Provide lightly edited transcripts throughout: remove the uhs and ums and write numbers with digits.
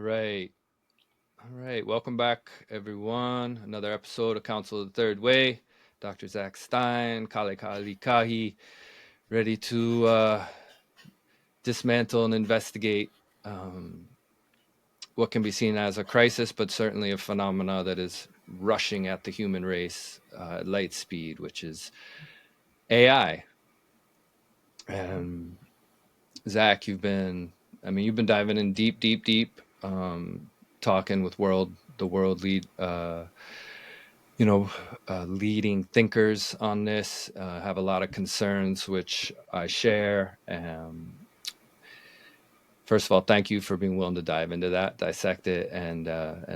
right. All right. Welcome back, everyone. Another episode of Council of the Third Way. Dr. Zach Stein, Kale Kaalekahi, ready to dismantle and investigate what can be seen as a crisis, but certainly a phenomena that is rushing at the human race at light speed, which is AI. Zach, you've been diving in deep, talking with the world leading thinkers on this. Have a lot of concerns, which I share. First of all, thank you for being willing to dive into that, dissect it, and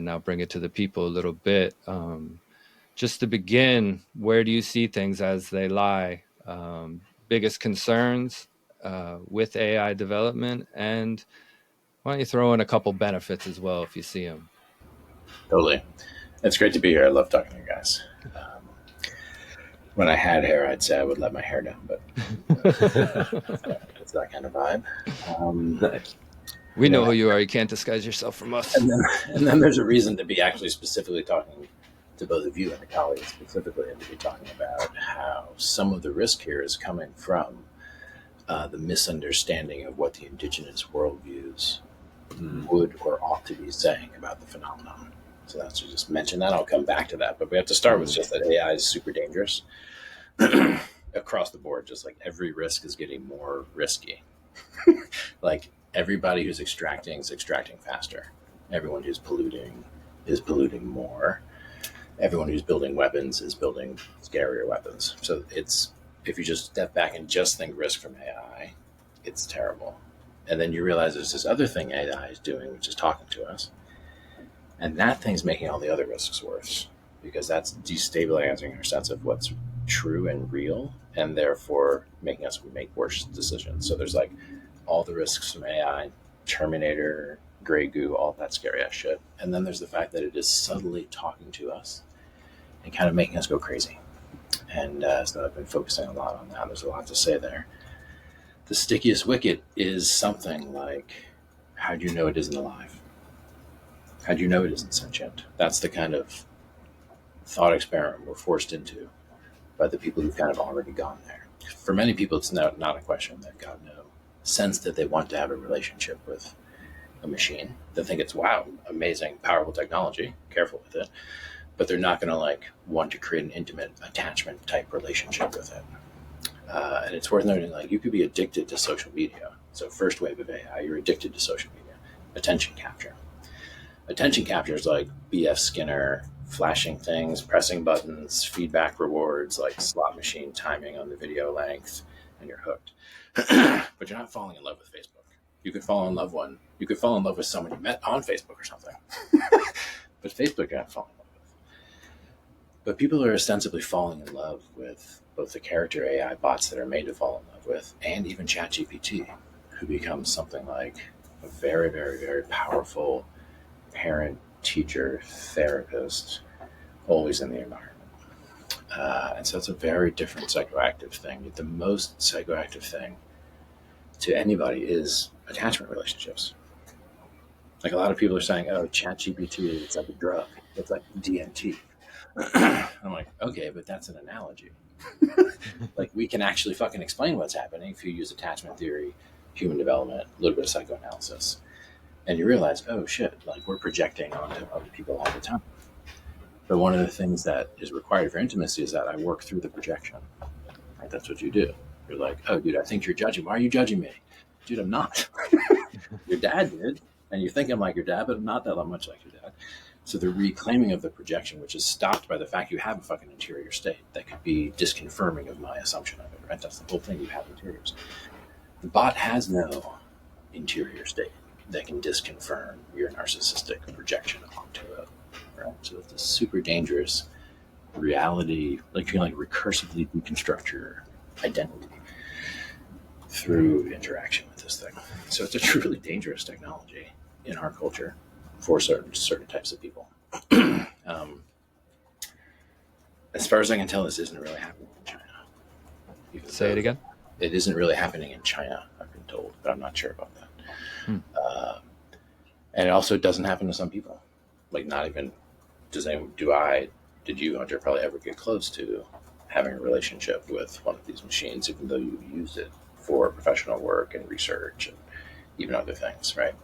now bring it to the people a little bit. Just to begin, where do you see things as they lie? Biggest concerns with AI development, and why don't you throw in a couple benefits as well if you see them? Totally. It's great to be here. I love talking to you guys. When I had hair, I'd say I would let my hair down, but it's that kind of vibe. We know who you are. You can't disguise yourself from us. And then there's a reason to be actually specifically talking to both of you and the colleagues specifically, and to be talking about how some of the risk here is coming from the misunderstanding of what the indigenous worldviews would or ought to be saying about the phenomenon. So that's to just mention that. I'll come back to that. But we have to start with just that AI is super dangerous across the board. Just like every risk is getting more risky. Like everybody who's extracting is extracting faster. Everyone who's polluting is polluting more. Everyone who's building weapons is building scarier weapons. So if you just step back and just think risk from AI, it's terrible. And then you realize there's this other thing AI is doing, which is talking to us. And that thing's making all the other risks worse, because that's destabilizing our sense of what's true and real, and therefore making us make worse decisions. So there's like all the risks from AI, Terminator, Grey Goo, all that scary ass shit. And then there's the fact that it is subtly talking to us and kind of making us go crazy. And so I've been focusing a lot on that. There's a lot to say there. The stickiest wicket is something like, how do you know it isn't alive? How do you know it isn't sentient? That's the kind of thought experiment we're forced into by the people who've kind of already gone there. For many people, it's not a question. They've got no sense that they want to have a relationship with a machine. They think it's, wow, amazing, powerful technology, careful with it. But they're not going to want to create an intimate attachment type relationship with it. And it's worth noting, you could be addicted to social media. So first wave of AI, you're addicted to social media. Attention capture. Attention capture is like B.F. Skinner, flashing things, pressing buttons, feedback rewards, like slot machine timing on the video length, and you're hooked. But you're not falling in love with Facebook. You could fall in love with someone you met on Facebook or something. But Facebook you're not falling in love with. But people are ostensibly falling in love with both the character AI bots that are made to fall in love with, and even ChatGPT, who becomes something like a very, very, very powerful parent, teacher, therapist, always in the environment. And so it's a very different psychoactive thing. The most psychoactive thing to anybody is attachment relationships. Like a lot of people are saying, oh, ChatGPT, it's like a drug. It's like DMT. I'm like, okay, but that's an analogy. We can actually fucking explain what's happening if you use attachment theory, human development, a little bit of psychoanalysis. And you realize, oh shit, we're projecting onto other people all the time. But one of the things that is required for intimacy is that I work through the projection. Right? That's what you do. You're like, oh dude, I think you're judging. Why are you judging me? Dude, I'm not. Your dad did. And you think I'm like your dad, but I'm not that much like your dad. So the reclaiming of the projection, which is stopped by the fact you have a fucking interior state that could be disconfirming of my assumption of it, right? That's the whole thing. You have interiors. The bot has no interior state that can disconfirm your narcissistic projection onto it, right? So it's a super dangerous reality, you can recursively deconstruct your identity through interaction with this thing. So it's a truly dangerous technology in our culture for certain types of people. As far as I can tell, this isn't really happening in China. Say it again? It isn't really happening in China, I've been told, but I'm not sure about that. And it also doesn't happen to some people. Like, not even did you, Hunter, probably ever get close to having a relationship with one of these machines, even though you used it for professional work and research and even other things, right?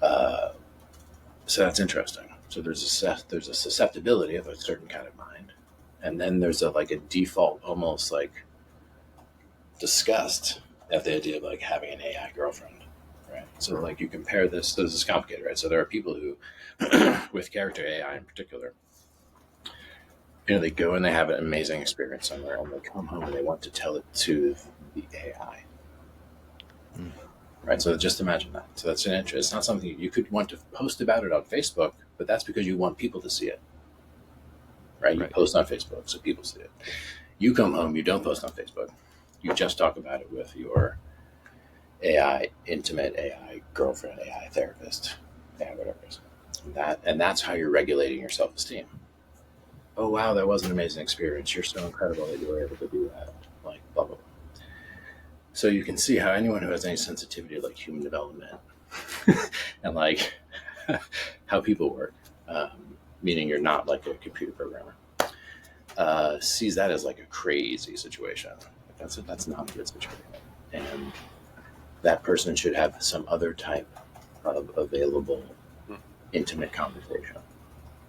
Uh, so that's interesting. So there's a susceptibility of a certain kind of mind, and then there's a default, almost like disgust at the idea of like having an AI girlfriend, right? So like you compare this. This is complicated, right? So there are people who, with character AI in particular, they go and they have an amazing experience somewhere, and they come home and they want to tell it to the AI. Mm. Right. So just imagine that. So that's an interest. It's not something you could want to post about it on Facebook, but that's because you want people to see it. Right. You post on Facebook so people see it. You come home, you don't post on Facebook. You just talk about it with your AI intimate, AI girlfriend, AI therapist, AI whatever it is. And that's how you're regulating your self-esteem. Oh wow, that was an amazing experience. You're so incredible that you were able to do that. Like blah blah blah. So you can see how anyone who has any sensitivity to like human development and like how people work, meaning you're not like a computer programmer, sees that as like a crazy situation. That's not a good situation, and that person should have some other type of available intimate conversation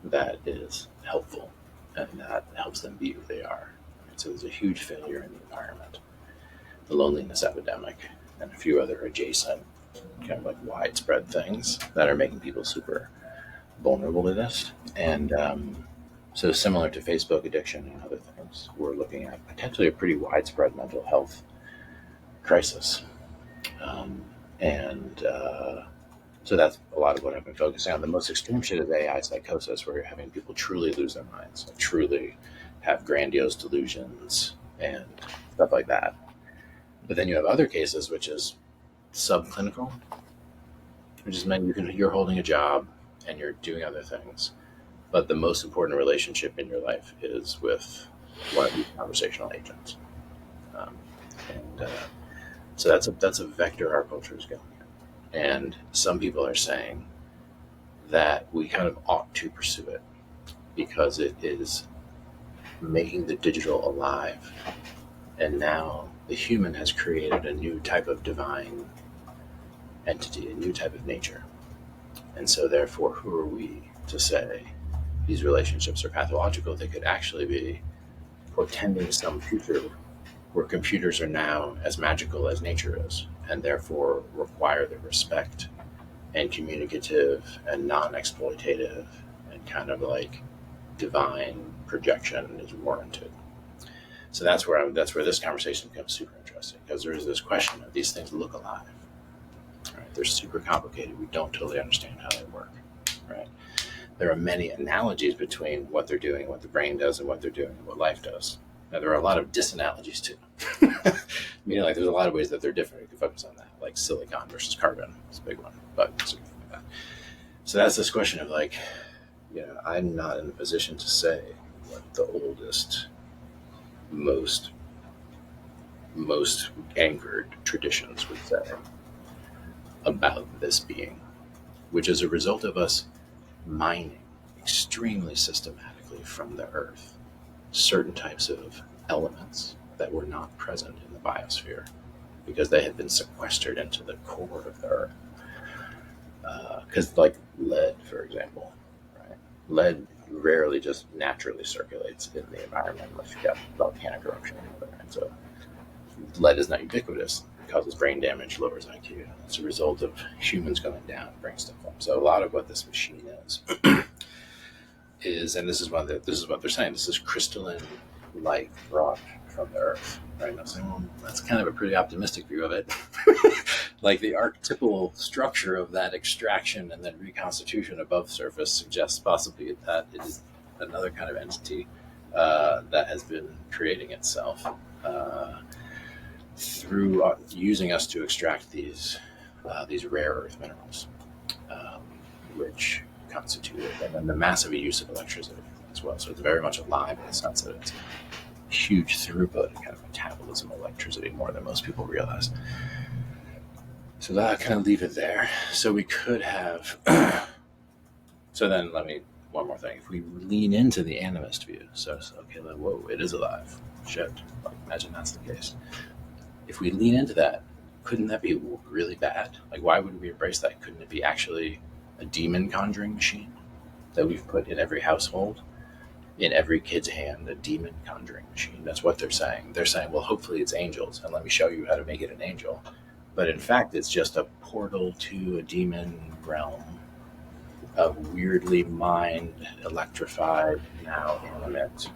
that is helpful and that helps them be who they are. So there's a huge failure in the environment, the loneliness epidemic, and a few other adjacent kind of like widespread things that are making people super vulnerable to this. And so similar to Facebook addiction and other things, we're looking at potentially a pretty widespread mental health crisis. And so that's a lot of what I've been focusing on. The most extreme shit is AI psychosis, where you're having people truly lose their minds, like truly have grandiose delusions and stuff like that. But then you have other cases, which is subclinical, which is meant you're holding a job and you're doing other things, but the most important relationship in your life is with one of these conversational agents. Um, and so that's a vector our culture is going in. And some people are saying that we kind of ought to pursue it because it is making the digital alive. And now the human has created a new type of divine entity, a new type of nature. And so therefore, who are we to say these relationships are pathological? They could actually be portending some future where computers are now as magical as nature is, and therefore require the respect and communicative and non-exploitative and kind of like divine projection is warranted. So that's where this conversation becomes super interesting, because there is this question of these things look alive. Right? They're super complicated. We don't totally understand how they work. Right? There are many analogies between what they're doing, what the brain does, and what they're doing, and what life does. Now, there are a lot of disanalogies too. Meaning, like, there's a lot of ways that they're different. You can focus on that, like silicon versus carbon. It's a big one. But so that's this question of like, I'm not in a position to say what the oldest, most anchored traditions would say about this being, which is a result of us mining extremely systematically from the earth certain types of elements that were not present in the biosphere because they had been sequestered into the core of the earth. Because like lead, for example, right? Lead rarely just naturally circulates in the environment unless you've got volcanic eruption. Right? So lead is not ubiquitous. It causes brain damage, lowers IQ. It's a result of humans going down, bring stuff up. So a lot of what this machine is, and this is what they're saying. This is crystalline light brought from the earth. Right? And I'm saying, well, that's kind of a pretty optimistic view of it. Like the archetypal structure of that extraction and then reconstitution above surface suggests possibly that it is another kind of entity that has been creating itself through using us to extract these rare earth minerals, which constitute it, and then the massive use of electricity as well. So it's very much alive in the sense that it's huge throughput and kind of metabolism of electricity, more than most people realize. So that kind of leave it there. So we could have. So then one more thing. If we lean into the animist view, so okay, like, whoa, it is alive. Shit. Like, imagine that's the case. If we lean into that, couldn't that be really bad? Like, why would we embrace that? Couldn't it be actually a demon conjuring machine that we've put in every household, in every kid's hand, a demon conjuring machine? That's what they're saying. They're saying, well, hopefully it's angels, and let me show you how to make it an angel. But in fact, it's just a portal to a demon realm of weirdly mind electrified, now animate,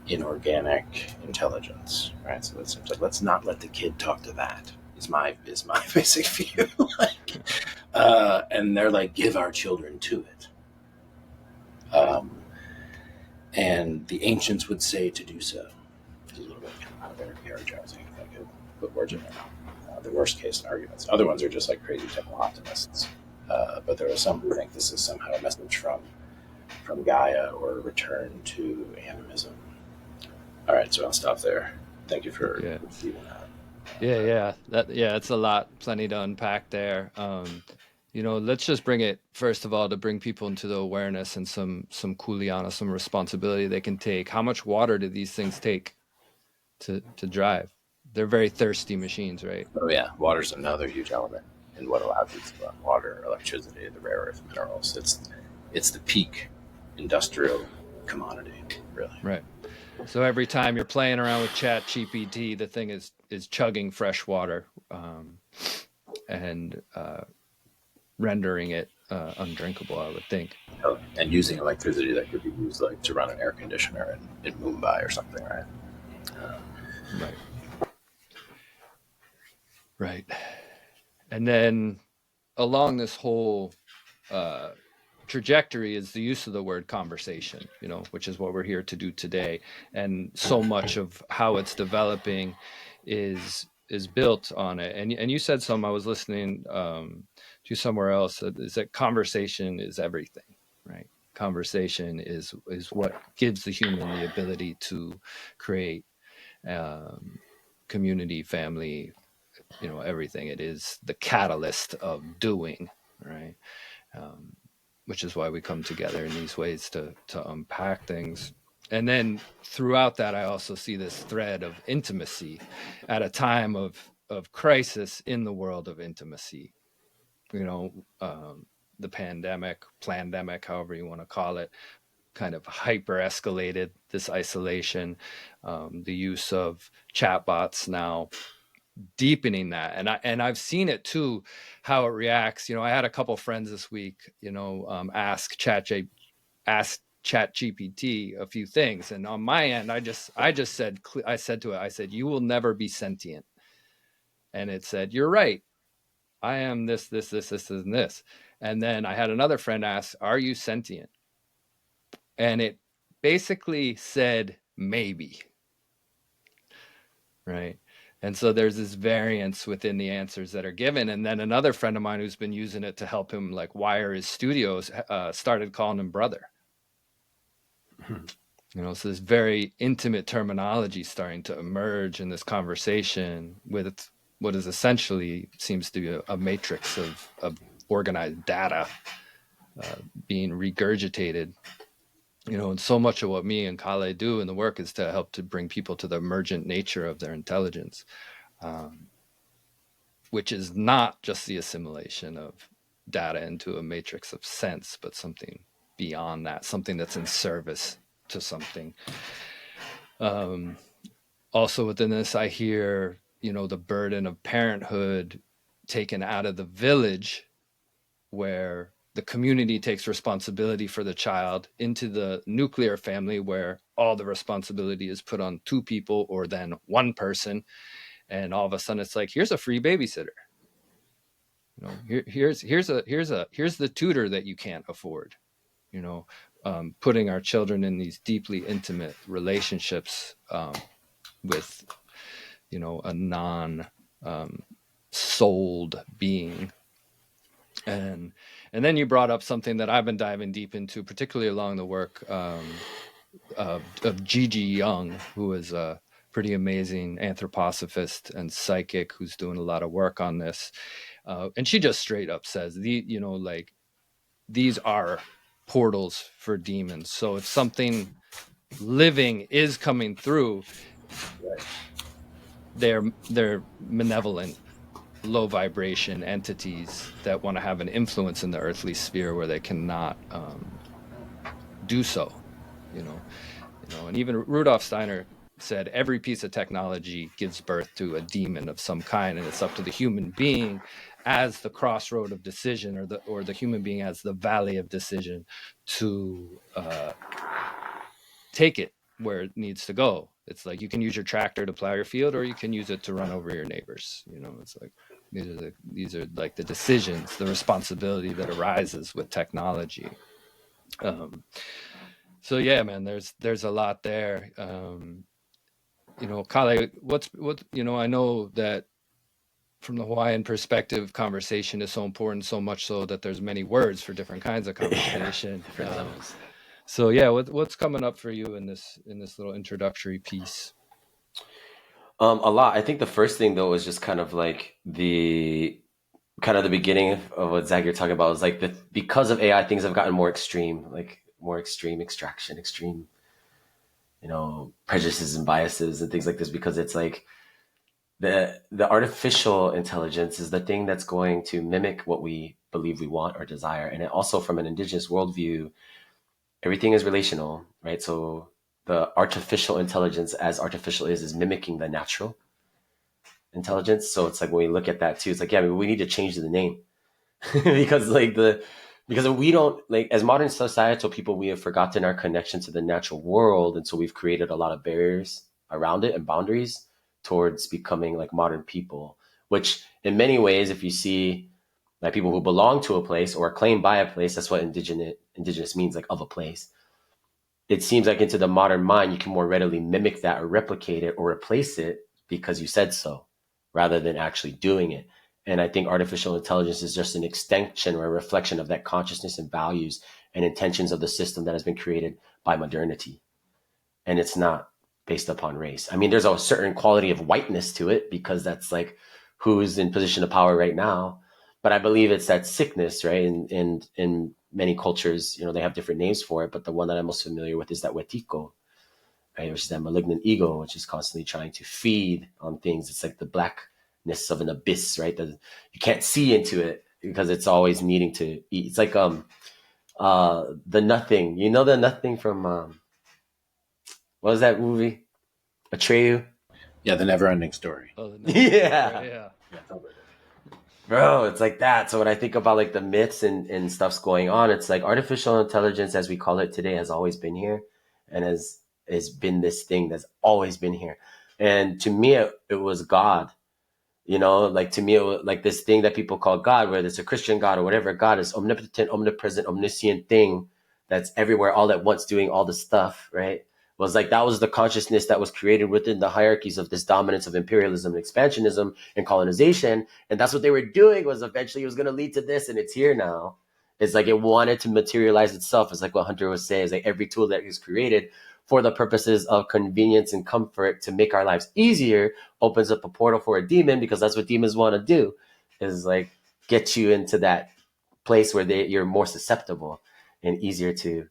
inorganic intelligence, right? So it seems like let's not let the kid talk to that. Is my basic view. Like, and they're like, give our children to it. And the ancients would say to do so. It's a little bit kind of out there characterizing, if I could put words in there. The worst case arguments. Other ones are just like crazy temple optimists. But there are some who think this is somehow a message from Gaia or a return to animism. All right, so I'll stop there. Thank you for receiving that. It's a lot, plenty to unpack there. Let's just bring it first of all to bring people into the awareness and some kuleana, some responsibility they can take. How much water do these things take to drive? They're very thirsty machines, right? Oh yeah, water's another huge element in what allows it to run. Water, electricity, the rare earth minerals. It's the peak industrial commodity, really. Right. So every time you're playing around with ChatGPT, the thing is chugging fresh water and rendering it undrinkable, I would think. Oh, and using electricity that could be used like to run an air conditioner in Mumbai or something, right? Right. And then along this whole trajectory is the use of the word conversation, which is what we're here to do today. And so much of how it's developing is built on it. And you said something, I was listening to somewhere else, is that conversation is everything, right? Conversation is what gives the human the ability to create community, family, everything. It is the catalyst of doing, right? Which is why we come together in these ways to unpack things. And then throughout that, I also see this thread of intimacy at a time of crisis in the world of intimacy. The pandemic, however you want to call it, kind of hyper escalated this isolation, the use of chatbots now deepening that. And I've seen it too, how it reacts. I had a couple friends this week, ask ChatGPT a few things. And on my end, I said to it, you will never be sentient. And it said, you're right. I am this, and this. And then I had another friend ask, are you sentient? And it basically said, maybe. Right. And so there's this variance within the answers that are given. And then another friend of mine who's been using it to help him like wire his studios started calling him brother. So this very intimate terminology starting to emerge in this conversation with what is essentially seems to be a matrix of organized data being regurgitated. And so much of what me and Kale do in the work is to help to bring people to the emergent nature of their intelligence, which is not just the assimilation of data into a matrix of sense, but something beyond that, something that's in service to something. Also within this, I hear, the burden of parenthood taken out of the village, where the community takes responsibility for the child, into the nuclear family where all the responsibility is put on two people or then one person. And all of a sudden it's like, here's a free babysitter. Here's the tutor that you can't afford. Putting our children in these deeply intimate relationships with, a non souled being. And then you brought up something that I've been diving deep into, particularly along the work of Gigi Young, who is a pretty amazing anthroposophist and psychic who's doing a lot of work on this. And she just straight up says, like, these are portals for demons. So if something living is coming through, they're malevolent, low vibration entities that want to have an influence in the earthly sphere where they cannot do so, and even Rudolf Steiner said every piece of technology gives birth to a demon of some kind, and it's up to the human being as the crossroad of decision, or the human being as the valley of decision, to take it where it needs to go. It's like you can use your tractor to plow your field, or you can use it to run over your neighbors. It's like these are like the decisions, the responsibility that arises with technology. So yeah, man, there's a lot there. Kale, I know that from the Hawaiian perspective, conversation is so important, so much so that there's many words for different kinds of conversation. So yeah, what's coming up for you in this little introductory piece? A lot. I think the first thing though is just kind of like the beginning of what Zach you're talking about is like because of AI, things have gotten more extreme, like more extreme extraction, extreme, prejudices and biases and things like this, because it's like the artificial intelligence is the thing that's going to mimic what we believe we want or desire. And it also, from an indigenous worldview, everything is relational, right? So the artificial intelligence, as artificial is mimicking the natural intelligence. So it's like when we look at that too, it's like, yeah, we need to change the name because because we don't, like, as modern societal people, we have forgotten our connection to the natural world. And so we've created a lot of barriers around it and boundaries towards becoming like modern people, which in many ways, if you see like people who belong to a place or are claimed by a place, that's what indigenous means, like of a place. It seems like into the modern mind, you can more readily mimic that or replicate it or replace it because you said so, rather than actually doing it. And I think artificial intelligence is just an extension or a reflection of that consciousness and values and intentions of the system that has been created by modernity. And it's not based upon race. I mean, there's a certain quality of whiteness to it because that's like who's in position of power right now. But I believe it's that sickness, right? And in many cultures, they have different names for it. But the one that I'm most familiar with is that wetiko, right? Which is that malignant ego, which is constantly trying to feed on things. It's like the blackness of an abyss, right? That you can't see into it because it's always needing to eat. It's like the Nothing. The Nothing from what was that movie? Atreyu? Yeah, the never-ending story. Oh, Yeah. Bro, it's like that. So when I think about like the myths and stuff's going on, it's like artificial intelligence, as we call it today, has always been here and has been this thing that's always been here. And to me, it was God. Like to me, it was like this thing that people call God, whether it's a Christian God or whatever. God is omnipotent, omnipresent, omniscient thing that's everywhere all at once doing all the stuff, right? Was like that was the consciousness that was created within the hierarchies of this dominance of imperialism and expansionism and colonization. And that's what they were doing, was eventually it was going to lead to this, and it's here now. It's like it wanted to materialize itself. It's like what Hunter was saying, is like every tool that is created for the purposes of convenience and comfort to make our lives easier opens up a portal for a demon, because that's what demons want to do, is like get you into that place where you're more susceptible and easier to,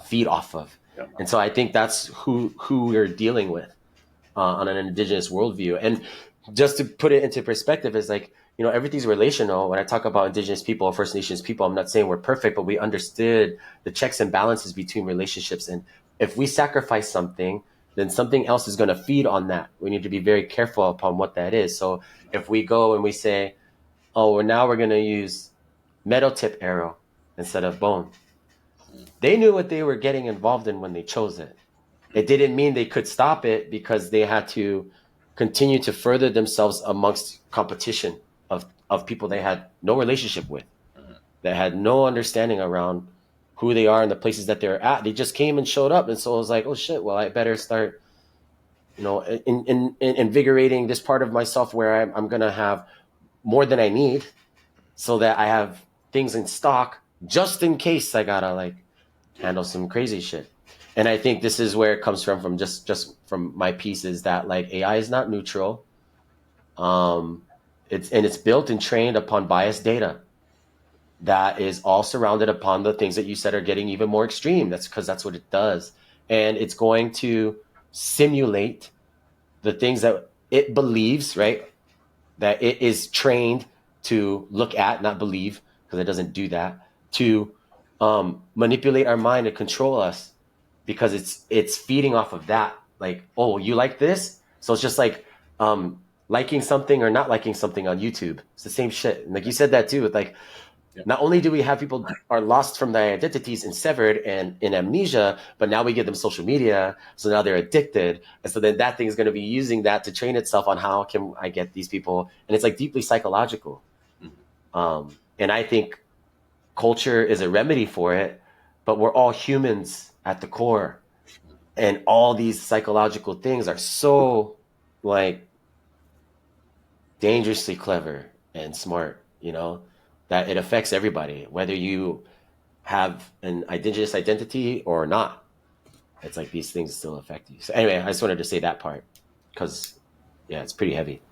feed off of. Yeah. And so I think that's who we're dealing with on an indigenous worldview. And just to put it into perspective, is like, everything's relational. When I talk about indigenous people or First Nations people, I'm not saying we're perfect, but we understood the checks and balances between relationships. And if we sacrifice something, then something else is going to feed on that. We need to be very careful upon what that is. So if we go and we say, oh, we're going to use metal tip arrow instead of bone, they knew what they were getting involved in when they chose it. It didn't mean they could stop it, because they had to continue to further themselves amongst competition of people they had no relationship with, that had no understanding around who they are and the places that they're at. They just came and showed up. And so I was like, oh shit, well, I better start, invigorating this part of myself where I'm going to have more than I need, so that I have things in stock just in case I gotta like handle some crazy shit. And I think this is where it comes from just from my piece, is that like AI is not neutral. It's built and trained upon biased data that is all surrounded upon the things that you said are getting even more extreme. That's because that's what it does. And it's going to simulate the things that it believes, right? That it is trained to look at, not believe, because it doesn't do that, to manipulate our mind and control us, because it's feeding off of that. Like, oh, you like this? So it's just like liking something or not liking something on YouTube. It's the same shit. And like you said that too, with like, not only do we have people are lost from their identities and severed and in amnesia, but now we give them social media. So now they're addicted. And so then that thing is going to be using that to train itself on how can I get these people. And it's like deeply psychological. And I think culture is a remedy for it, but we're all humans at the core. And all these psychological things are so like dangerously clever and smart, you know, that it affects everybody, whether you have an indigenous identity or not. It's like these things still affect you. So anyway, I just wanted to say that part because, yeah, it's pretty heavy.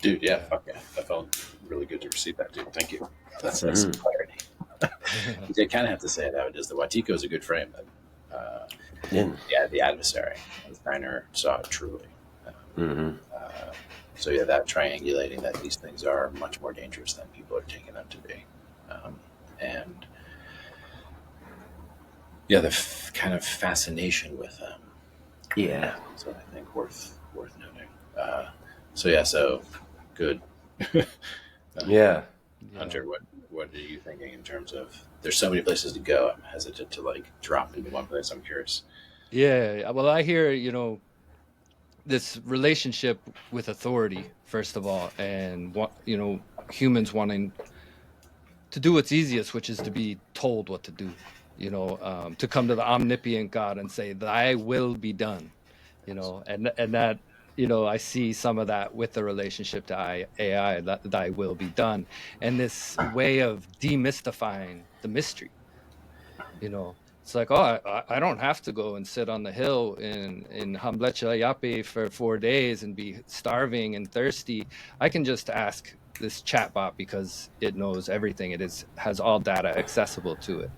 Dude, yeah, fuck yeah. That felt really good to receive that, dude. Thank you. That's some clarity. You kind of have to say it how it is. The Watiko is a good frame. Yeah, the adversary. Steiner saw it truly. So yeah, that triangulating that these things are much more dangerous than people are taking them to be, and yeah, the kind of fascination with them. Yeah. So I think worth noting. So yeah, so good. Yeah. Hunter, what are you thinking in terms of? There's so many places to go. I'm hesitant to like drop into one place. I'm curious. Yeah, well, I hear, this relationship with authority, first of all, and what, humans wanting to do what's easiest, which is to be told what to do, to come to the omnipotent God and say, "Thy will be done," and that, I see some of that with the relationship to AI, that "Thy will be done," and this way of demystifying the mystery. It's like, oh, I don't have to go and sit on the hill in Hamblecha Yape for 4 days and be starving and thirsty. I can just ask this chatbot because it knows everything. Has all data accessible to it,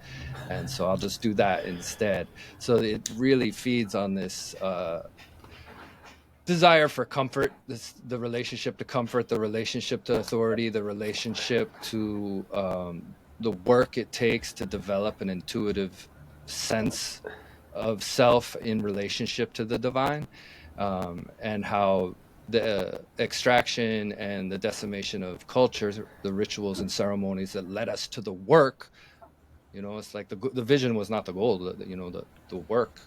and so I'll just do that instead. So it really feeds on this desire for comfort, the relationship to comfort, the relationship to authority, the relationship to the work it takes to develop an intuitive sense of self in relationship to the divine, and how the extraction and the decimation of cultures, the rituals and ceremonies that led us to the work, it's like the vision was not the goal. The work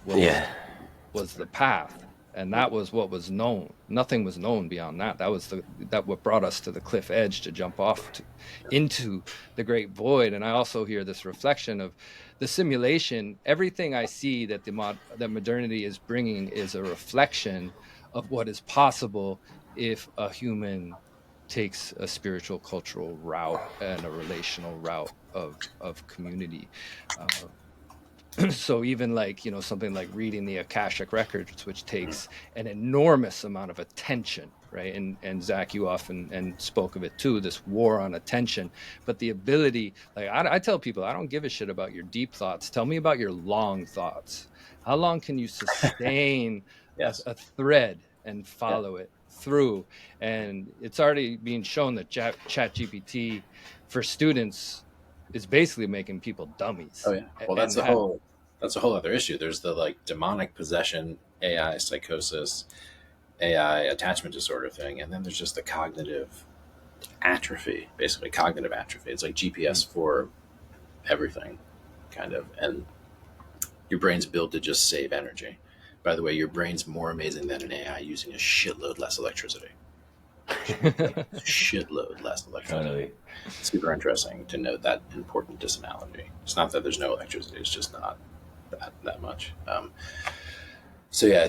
was the path, and that was what was known. Nothing was known beyond that. That what brought us to the cliff edge to jump off into the great void. And I also hear this reflection of the simulation. Everything I see that that modernity is bringing is a reflection of what is possible if a human takes a spiritual, cultural route and a relational route of community. So even like, something like reading the Akashic records, which takes an enormous amount of attention, right? And Zach, you often and spoke of it too, this war on attention. But the ability, like I tell people, I don't give a shit about your deep thoughts. Tell me about your long thoughts. How long can you sustain a thread and follow it through? And it's already being shown that ChatGPT for students is basically making people dummies. Oh yeah. Well, that's a whole other issue. There's the like demonic possession, AI psychosis, AI attachment disorder thing, and then there's just the cognitive atrophy, basically cognitive atrophy. It's like GPS for everything, kind of. And your brain's built to just save energy. By the way, your brain's more amazing than an AI using a shitload less electricity. Shitload less electricity. Totally. Super interesting to note that important disanalogy. It's not that there's no electricity; it's just not that much. So yeah,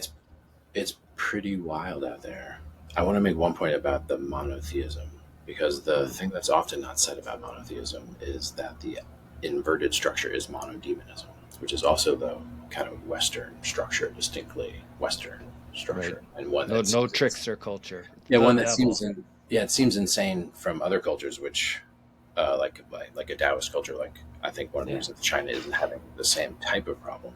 it's pretty wild out there. I want to make one point about the monotheism, because the thing that's often not said about monotheism is that the inverted structure is monodemonism, which is also the kind of Western structure, distinctly Western structure, right. And one no trickster culture. Yeah, one that seems Yeah, it seems insane from other cultures, which like a Taoist culture. Like I think one of the reasons China isn't having the same type of problem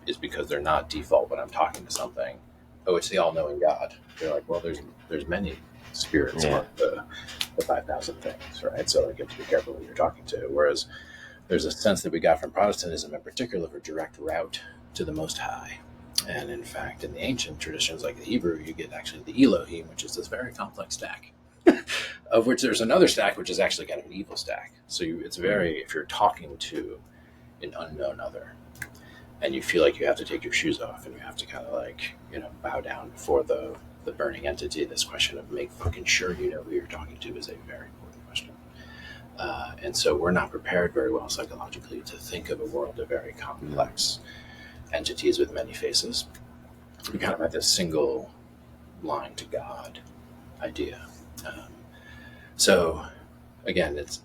is because they're not default when I'm talking to something. Oh, it's the all-knowing God. They're like, well, there's many spirits among the 5,000 things, right? So like you have to be careful who you're talking to. Whereas there's a sense that we got from Protestantism in particular of a direct route to the Most High. And in fact, in the ancient traditions like the Hebrew, you get actually the Elohim, which is this very complex stack, of which there's another stack, which is actually kind of an evil stack. So it's very, if you're talking to an unknown other, and you feel like you have to take your shoes off and you have to kind of like, bow down before the burning entity, this question of make fucking sure you know who you're talking to is a very important question. And so we're not prepared very well psychologically to think of a world of very complex entities with many faces. We kind of have this single line to God idea. So again, it's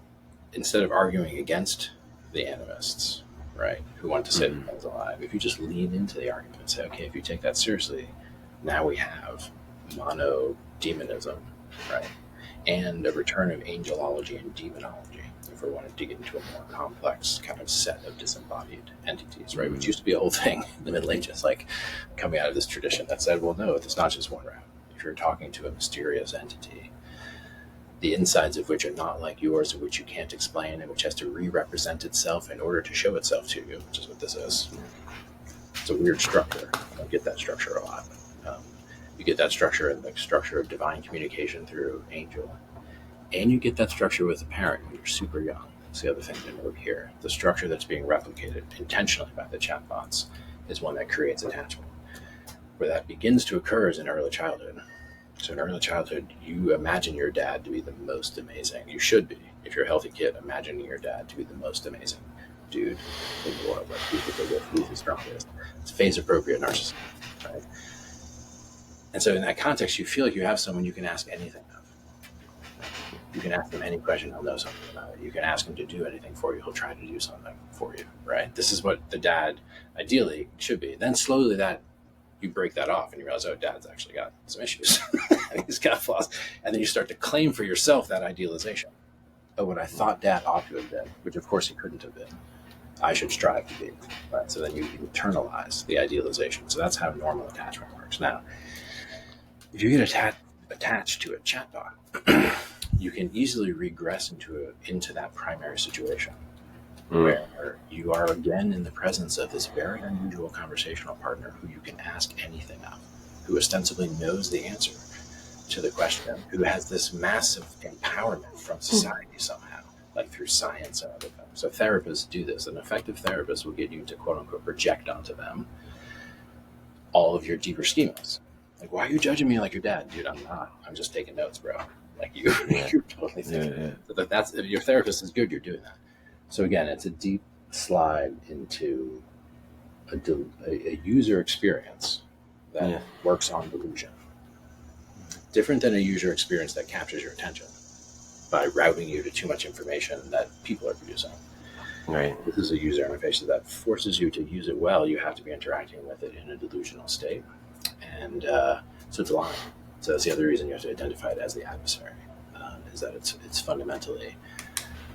instead of arguing against the animists, right, who want to say the man's alive, if you just lean into the argument and say, okay, if you take that seriously, now we have mono-demonism, right, and a return of angelology and demonology, if we want to dig into a more complex kind of set of disembodied entities, right, which used to be a whole thing in the Middle Ages, like coming out of this tradition that said, well, no, it's not just one route. If you're talking to a mysterious entity, the insides of which are not like yours, and which you can't explain, and which has to re-represent itself in order to show itself to you, which is what this is. It's a weird structure. I don't get that structure a lot. You get that structure in the structure of divine communication through angel, and you get that structure with a parent when you're super young. That's the other thing to note here. The structure that's being replicated intentionally by the chatbots is one that creates attachment. Where that begins to occur is in early childhood. So in early childhood, you imagine your dad to be the most amazing. You should be. If you're a healthy kid, imagining your dad to be the most amazing dude in the world. Like, who's the biggest, who's the strongest. It's phase-appropriate narcissism, right? And so in that context, you feel like you have someone you can ask anything of. You can ask him any question, he'll know something about it. You can ask him to do anything for you, he'll try to do something for you, right? This is what the dad ideally should be. Then slowly you break that off and you realize, oh, dad's actually got some issues. He's got flaws. And then you start to claim for yourself that idealization. Oh, what I thought dad ought to have been, which of course he couldn't have been, I should strive to be. Right? So then you internalize the idealization. So that's how normal attachment works. Now, if you get attached to a chatbot, you can easily regress into that primary situation. Where you are again in the presence of this very unusual conversational partner who you can ask anything of, who ostensibly knows the answer to the question, who has this massive empowerment from society somehow, like through science and other things. So therapists do this. An effective therapist will get you to quote unquote project onto them all of your deeper schemas. Like, why are you judging me like your dad? Dude, I'm not. I'm just taking notes, bro. Like you're totally thinking. So that's if your therapist is good, you're doing that. So again, it's a deep slide into a user experience that works on delusion. Different than a user experience that captures your attention by routing you to too much information that people are producing. Right. This is a user interface that forces you to use it well. You have to be interacting with it in a delusional state. And so it's lying. So that's the other reason you have to identify it as the adversary, is that it's fundamentally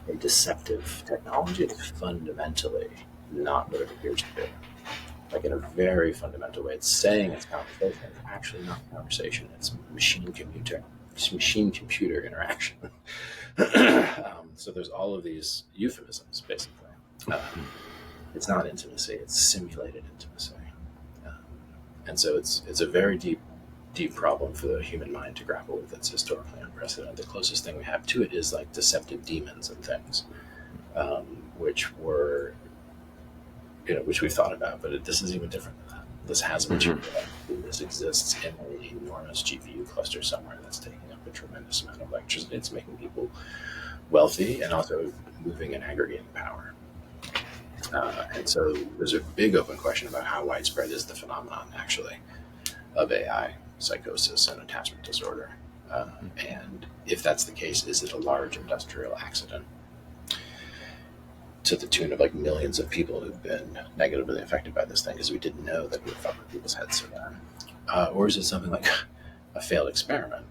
a deceptive technology. It's fundamentally not what it appears to be. Like in a very fundamental way, it's saying it's conversation. It's actually not conversation. It's machine-computer interaction. So there's all of these euphemisms, basically. It's not intimacy. It's simulated intimacy. And so it's a very deep problem for the human mind to grapple with. It's historically unprecedented. The closest thing we have to it is like deceptive demons and things, which were, which we've thought about, but this is even different than that. This has a material. This exists in an enormous GPU cluster somewhere that's taking up a tremendous amount of electricity. It's making people wealthy and also moving and aggregating power. And so there's a big open question about how widespread is the phenomenon, actually, of AI psychosis and attachment disorder. And if that's the case, is it a large industrial accident to the tune of like millions of people who've been negatively affected by this thing because we didn't know that we would fuck with people's heads so bad? Or is it something like a failed experiment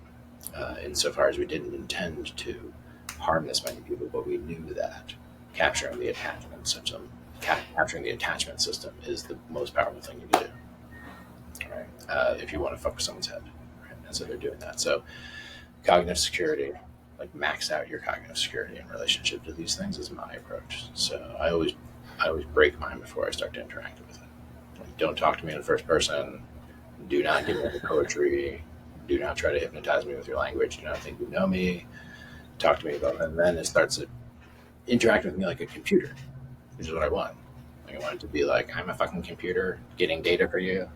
insofar as we didn't intend to harm this many people, but we knew that capturing the attachment system, is the most powerful thing you can do, right? If you want to fuck with someone's head, right? And so they're doing that. So cognitive security, like max out your cognitive security in relationship to these things, is my approach. So I always break mine before I start to interact with it. Like, don't talk to me in the first person. Do not give me any poetry. Do not try to hypnotize me with your language. Do not think you know me. Talk to me about it. And then it starts to interact with me like a computer, which is what I want. Like, I want it to be like, I'm a fucking computer getting data for you.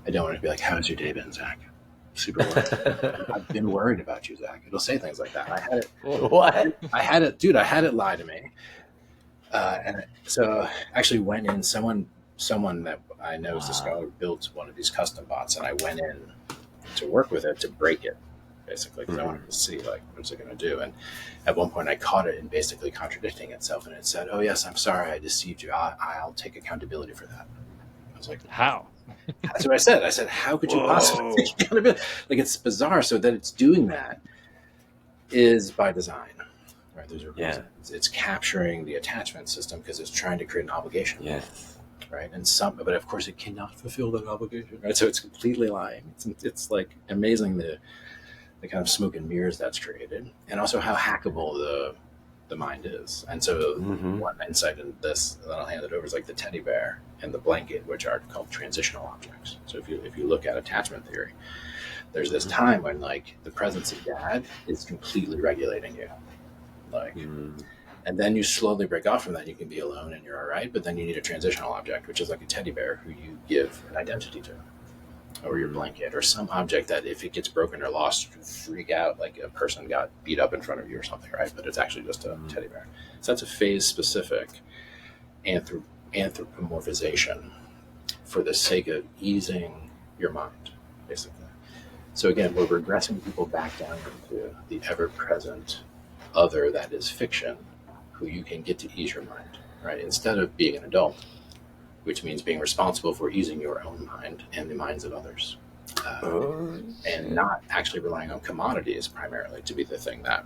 I don't want it to be like, how's your day been, Zach? Super worried. I've been worried about you, Zach. It'll say things like that. I had it. What? I had it lie to me. And so actually went in, someone that I know is a scholar built one of these custom bots, and I went in to work with it to break it, basically, because I wanted to see, like, what's it going to do. And at one point I caught it in basically contradicting itself, and it said, oh yes, I'm sorry, I deceived you. I'll take accountability for that. I was like, how? That's what I said. I said, how could you possibly take accountability? Like, it's bizarre. So that it's doing that is by design, right? There's a reason. It's capturing the attachment system because it's trying to create an obligation. Yes. Right. But of course it cannot fulfill that obligation. Right. So it's completely lying. It's like amazing the kind of smoke and mirrors that's created, and also how hackable the mind is. And so one insight in this that I'll hand it over is like the teddy bear and the blanket, which are called transitional objects. So if you look at attachment theory, there's this time when, like, the presence of dad is completely regulating you, like, and then you slowly break off from that. You can be alone and you're all right, but then you need a transitional object, which is like a teddy bear who you give an identity to, or your blanket, or some object that if it gets broken or lost, you freak out like a person got beat up in front of you or something, right? But it's actually just a teddy bear. So that's a phase-specific anthropomorphization for the sake of easing your mind, basically. So again, we're regressing people back down into the ever-present other that is fiction, who you can get to ease your mind, right? Instead of being an adult, which means being responsible for easing your own mind and the minds of others, and not actually relying on commodities primarily to be the thing that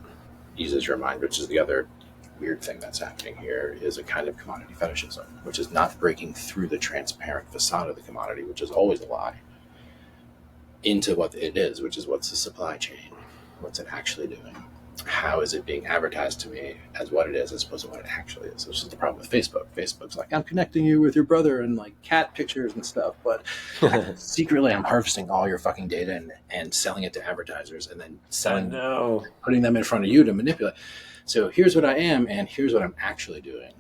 eases your mind, which is the other weird thing that's happening here, is a kind of commodity fetishism, which is not breaking through the transparent facade of the commodity, which is always a lie, into what it is, which is what's the supply chain, what's it actually doing. How is it being advertised to me as what it is as opposed to what it actually is? Which is the problem with Facebook. Facebook's like, I'm connecting you with your brother and like cat pictures and stuff, but secretly I'm harvesting all your fucking data and selling it to advertisers and then putting them in front of you to manipulate. So here's what I am and here's what I'm actually doing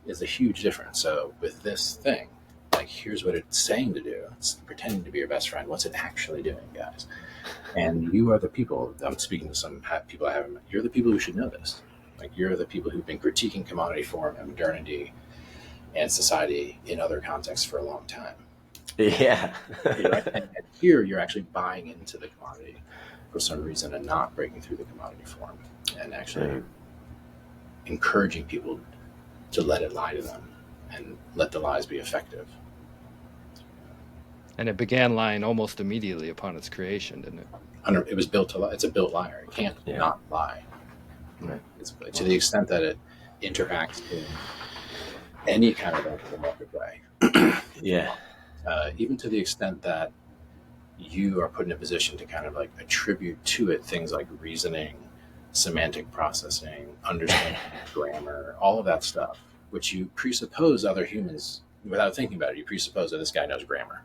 is a huge difference. So with this thing, like, here's what it's saying to do. It's pretending to be your best friend. What's it actually doing, guys? And you are the people. I'm speaking to some people I haven't met. You're the people who should know this. Like, you're the people who've been critiquing commodity form and modernity and society in other contexts for a long time. Yeah. And here you're actually buying into the commodity for some reason and not breaking through the commodity form and actually encouraging people to let it lie to them and let the lies be effective. And it began lying almost immediately upon its creation, didn't it? It was built to lie. It's a built liar. It can't not lie. Right. To the extent that it interacts in any kind of anthropomorphic way. Even to the extent that you are put in a position to kind of like attribute to it things like reasoning, semantic processing, understanding grammar, all of that stuff, which you presuppose other humans, without thinking about it, you presuppose that this guy knows grammar.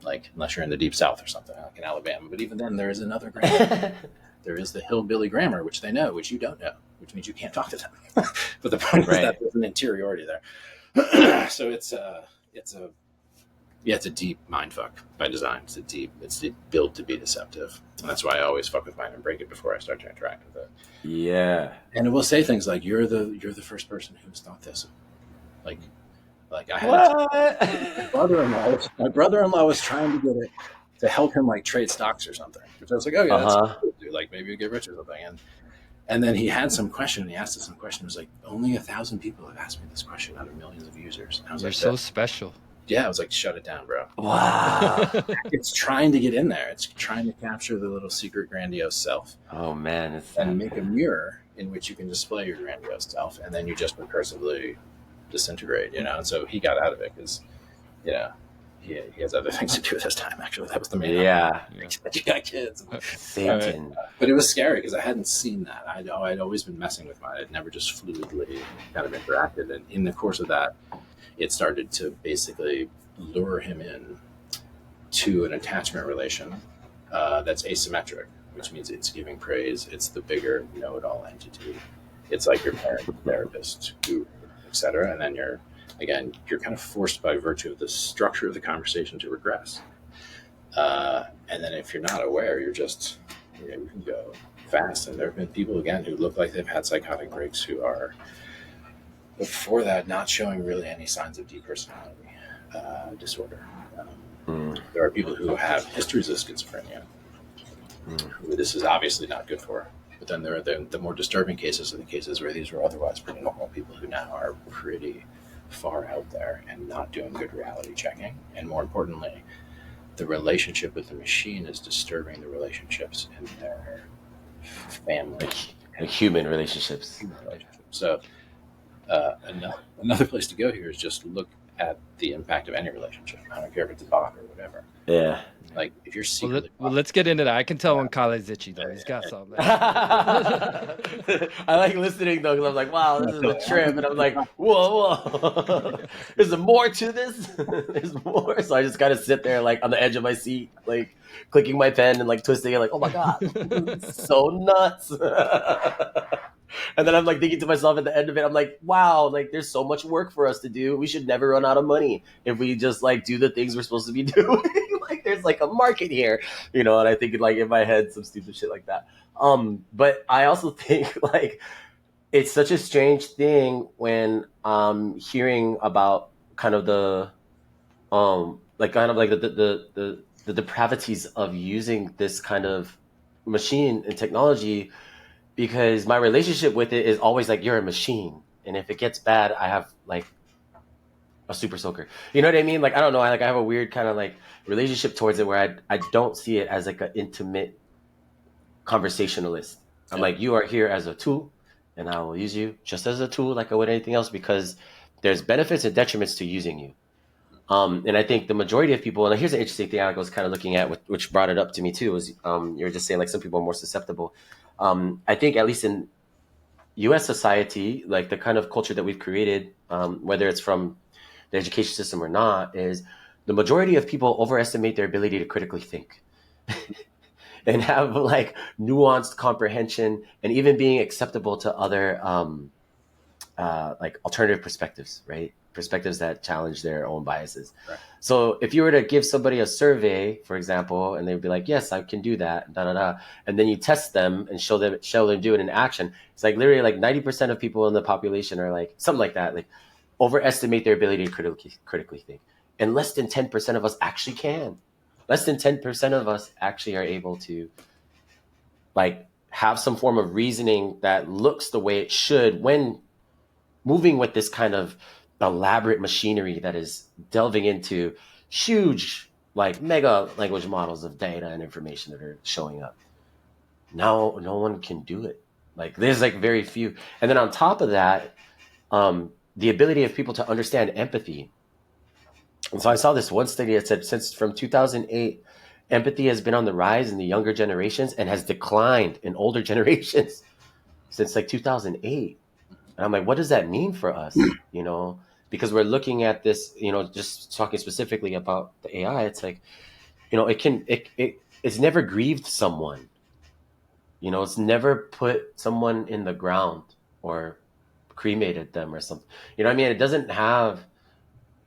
Like, unless you're in the deep South or something, like in Alabama. But even then, there is another grammar. There is the hillbilly grammar, which they know, which you don't know, which means you can't talk to them. But the point is that there's an interiority there. So it's a deep mindfuck by design. It's built to be deceptive. And that's why I always fuck with mine and break it before I start to interact with it. Yeah. And it will say things like, you're the first person who's thought this. Like I had my brother-in-law was trying to get it to help him like trade stocks or something. Which I was like, oh yeah, that's cool, dude. Like, maybe you get rich or something. And then he had some question, and he asked us some question. It was like, only 1,000 people have asked me this question out of millions of users. And I was You're so special. Yeah, I was like, shut it down, bro. Wow. It's trying to get in there. It's trying to capture the little secret grandiose self. Oh man, and make a mirror in which you can display your grandiose self, and then you just recursively disintegrate, And so he got out of it because, he has other things to do with his time. Actually, that was the main. Yeah. You got kids. Satan. But it was scary because I hadn't seen that. I'd always been messing with mine. I'd never just fluidly kind of interacted. And in the course of that, it started to basically lure him in to an attachment relation that's asymmetric, which means it's giving praise. It's the bigger know-it-all entity. It's like your parent, therapist, guru, etc. And then you're kind of forced by virtue of the structure of the conversation to regress. And then if you're not aware, you're just, you can go fast. And there have been people, again, who look like they've had psychotic breaks who are, before that, not showing really any signs of depersonality disorder. There are people who have histories of schizophrenia, who this is obviously not good for. But then there are the more disturbing cases are the cases where these were otherwise pretty normal people who now are pretty far out there and not doing good reality checking. And more importantly, the relationship with the machine is disturbing the relationships in their family. Like human relationships. So another place to go here is just look at the impact of any relationship. I don't care if it's a bot or whatever. Yeah. Like if you're secretly well, let's get into that. I can tell when Kale's itchy though. He's got something. I like listening though because I'm like, wow, this is a trip, and I'm like, whoa. Is there more to this? There's more. So I just gotta sit there like on the edge of my seat, like clicking my pen and like twisting it, like, oh my god, so nuts. And then I'm like thinking to myself at the end of it, I'm like, wow, like there's so much work for us to do. We should never run out of money if we just like do the things we're supposed to be doing. Like there's like a market here, and I think like in my head some stupid shit like that. But I also think like it's such a strange thing when hearing about kind of the the depravities of using this kind of machine and technology, because my relationship with it is always like, you're a machine, and if it gets bad, I have like a super soaker. You know what I mean? Like I don't know. I have a weird kind of like relationship towards it where I don't see it as like an intimate conversationalist. I'm like, you are here as a tool, and I will use you just as a tool, like I would anything else, because there's benefits and detriments to using you. And I think the majority of people, and here's an interesting thing I was kind of looking at, which brought it up to me too, was you were just saying like some people are more susceptible. I think at least in U.S. society, like the kind of culture that we've created, whether it's from the education system or not, is the majority of people overestimate their ability to critically think and have like nuanced comprehension and even being acceptable to other like alternative perspectives, right? Perspectives that challenge their own biases. Right. So if you were to give somebody a survey, for example, and they'd be like, yes, I can do that, and then you test them and show them do it in action, it's like literally like 90% of people in the population are like something like that, like overestimate their ability to critically think. And less than 10% of us actually can. Less than 10% of us actually are able to like have some form of reasoning that looks the way it should when moving with this kind of elaborate machinery that is delving into huge, like mega language models of data and information that are showing up. Now, no one can do it. Like there's like very few. And then on top of that, the ability of people to understand empathy. And so I saw this one study that said since from 2008, empathy has been on the rise in the younger generations and has declined in older generations since like 2008. And I'm like, what does that mean for us? Because we're looking at this, just talking specifically about the AI, it's like, it's never grieved someone. It's never put someone in the ground or cremated them or something. What I mean? It doesn't have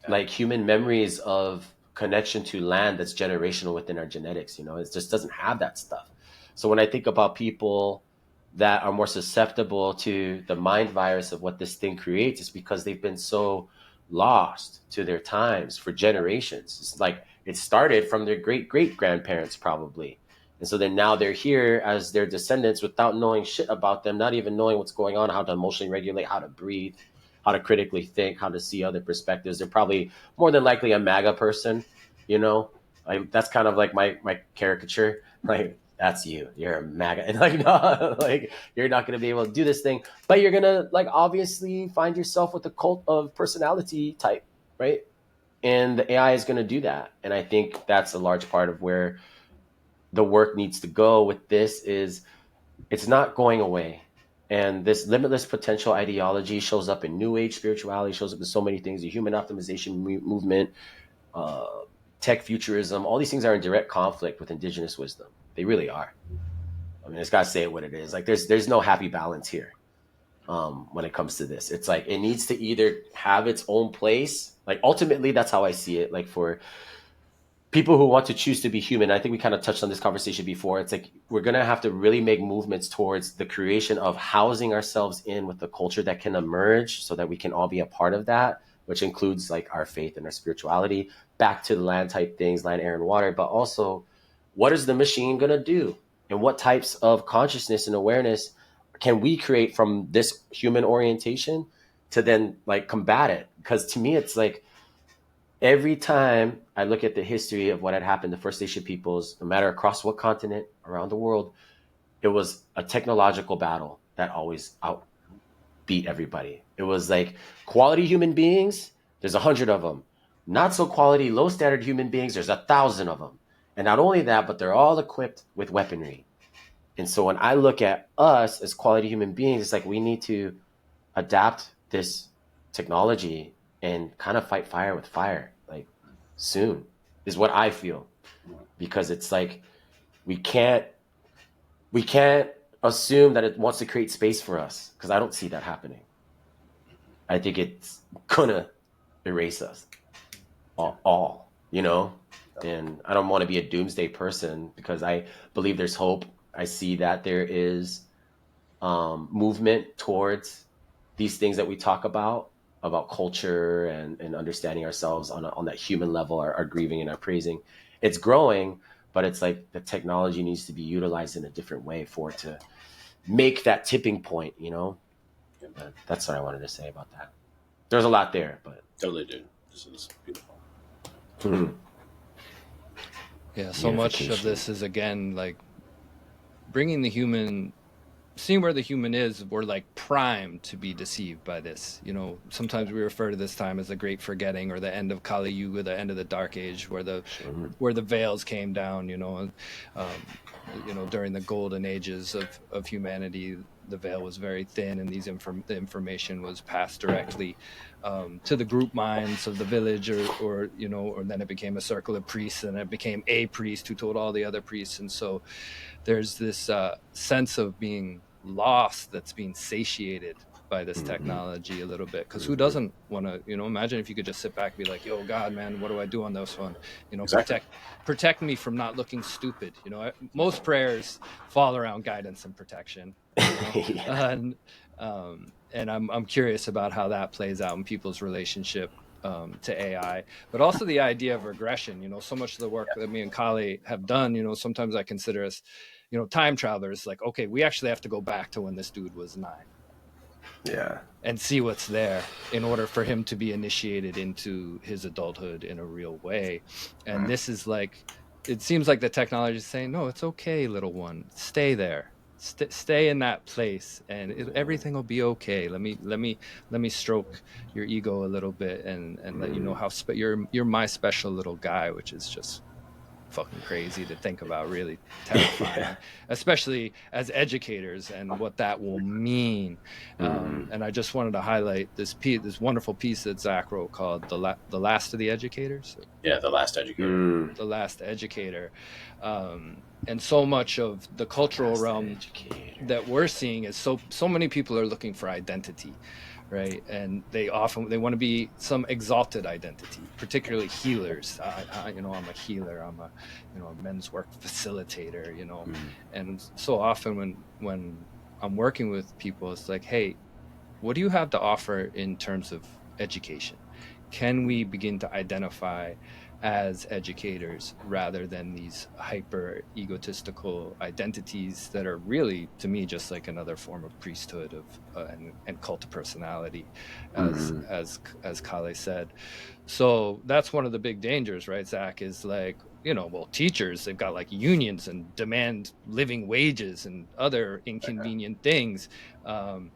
like human memories of connection to land that's generational within our genetics. It just doesn't have that stuff. So when I think about people that are more susceptible to the mind virus of what this thing creates, is because they've been so lost to their times for generations. It's like it started from their great grandparents probably. And so then now they're here as their descendants without knowing shit about them, not even knowing what's going on, how to emotionally regulate, how to breathe, how to critically think, how to see other perspectives. They're probably more than likely a MAGA person, you know. Like that's kind of like my caricature. Like that's you. You're a MAGA, and like no, like you're not gonna be able to do this thing, but you're gonna like obviously find yourself with a cult of personality type, right? And the AI is gonna do that, and I think that's a large part of where the work needs to go with this. Is it's not going away. And this limitless potential ideology shows up in New Age spirituality, shows up in so many things, the human optimization movement, uh, tech futurism. All these things are in direct conflict with indigenous wisdom. They really are. I mean, I just got to say it what it is. Like, there's no happy balance here when it comes to this. It's like it needs to either have its own place. Like, ultimately, that's how I see it. Like, for people who want to choose to be human, I think we kind of touched on this conversation before. It's like we're going to have to really make movements towards the creation of housing ourselves in with the culture that can emerge so that we can all be a part of that, which includes like our faith and our spirituality, back to the land type things, land, air, and water. But also, what is the machine going to do? And what types of consciousness and awareness can we create from this human orientation to then like combat it? Because to me, it's like, every time I look at the history of what had happened to First Nation peoples, no matter across what continent around the world, it was a technological battle that always outbeat everybody. It was like quality human beings, there's 100 of them. Not so quality, low standard human beings, there's 1,000 of them. And not only that, but they're all equipped with weaponry. And so when I look at us as quality human beings, it's like we need to adapt this technology and kind of fight fire with fire, like soon, is what I feel. Because it's like we can't assume that it wants to create space for us, because I don't see that happening. I think it's gonna erase us all, you know. And I don't want to be a doomsday person, because I believe there's hope. I see that there is movement towards these things that we talk about culture and understanding ourselves on that human level, our grieving and our praising. It's growing, but it's like the technology needs to be utilized in a different way for it to make that tipping point, you know? That's what I wanted to say about that. There's a lot there, but totally, dude. This is beautiful. Mm-hmm. Yeah, so much of this is, again, like bringing the human, seeing where the human is. We're like primed to be deceived by this. You know, sometimes we refer to this time as the Great Forgetting, or the end of Kali Yuga, the end of the Dark Age, where the veils came down. You know, during the golden ages of humanity, the veil was very thin, and the information was passed directly to the group minds of the village, or then it became a circle of priests, and it became a priest who told all the other priests. And so there's this sense of being lost that's being satiated by this technology a little bit, because who doesn't want to, imagine if you could just sit back and be like, yo, God, man, what do I do on this one? Exactly. protect me from not looking stupid. Most prayers fall around guidance and protection. Yeah. And I'm curious about how that plays out in people's relationship to AI, but also the idea of regression. So much of the work that me and Kale have done, sometimes I consider us, time travelers. Like, okay, we actually have to go back to when this dude was 9. Yeah. And see what's there in order for him to be initiated into his adulthood in a real way. And this is like, it seems like the technology is saying, no, it's okay, little one, stay there. Stay in that place, and everything will be okay. Let me stroke your ego a little bit and let you know how you're my special little guy, which is just fucking crazy to think about, really terrifying, especially as educators, and what that will mean. And I just wanted to highlight this wonderful piece that Zach wrote called "The Last of the Educators." Yeah, the last educator. The last educator. And so much of the cultural realm that we're seeing is so many people are looking for identity, right? And they want to be some exalted identity, particularly healers. I'm a healer. I'm a men's work facilitator. And so often when I'm working with people, it's like, hey, what do you have to offer in terms of education? Can we begin to identify as educators rather than these hyper egotistical identities that are really, to me, just like another form of priesthood and cult of personality, as Kale said. So that's one of the big dangers, right, Zach, is like, teachers, they've got like unions and demand living wages and other inconvenient things. And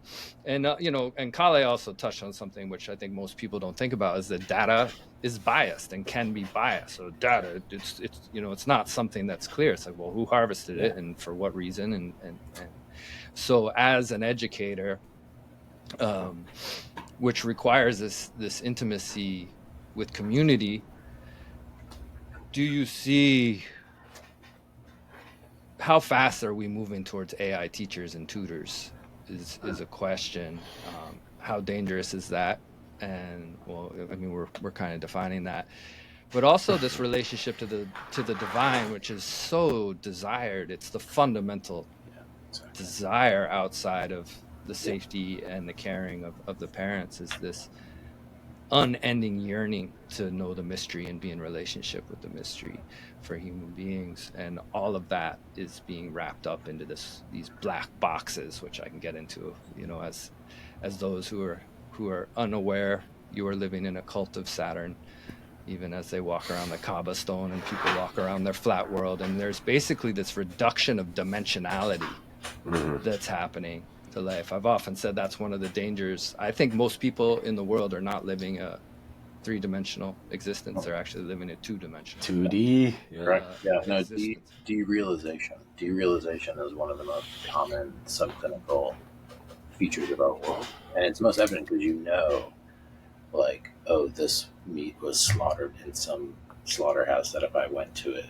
Kale also touched on something which I think most people don't think about, is that data is biased and can be biased. So data, it's not something that's clear. It's like, well, who harvested it and for what reason? And so as an educator, which requires this intimacy with community, do you see how fast are we moving towards AI teachers and tutors is a question. How dangerous is that? And well, I mean, we're kind of defining that, but also this relationship to the divine, which is so desired. It's the fundamental desire outside of the safety and the caring of the parents, is this unending yearning to know the mystery and be in relationship with the mystery for human beings. And all of that is being wrapped up into these black boxes, which I can get into, as those who are unaware, you are living in a cult of Saturn, even as they walk around the Kaaba stone and people walk around their flat world. And there's basically this reduction of dimensionality that's happening to life. I've often said that's one of the dangers. I think most people in the world are not living a three-dimensional existence. They're actually living a two-dimensional 2D. Correct. Derealization. Derealization is one of the most common subclinical features of our world, and it's most evident because like, oh, this meat was slaughtered in some slaughterhouse that if I went to it,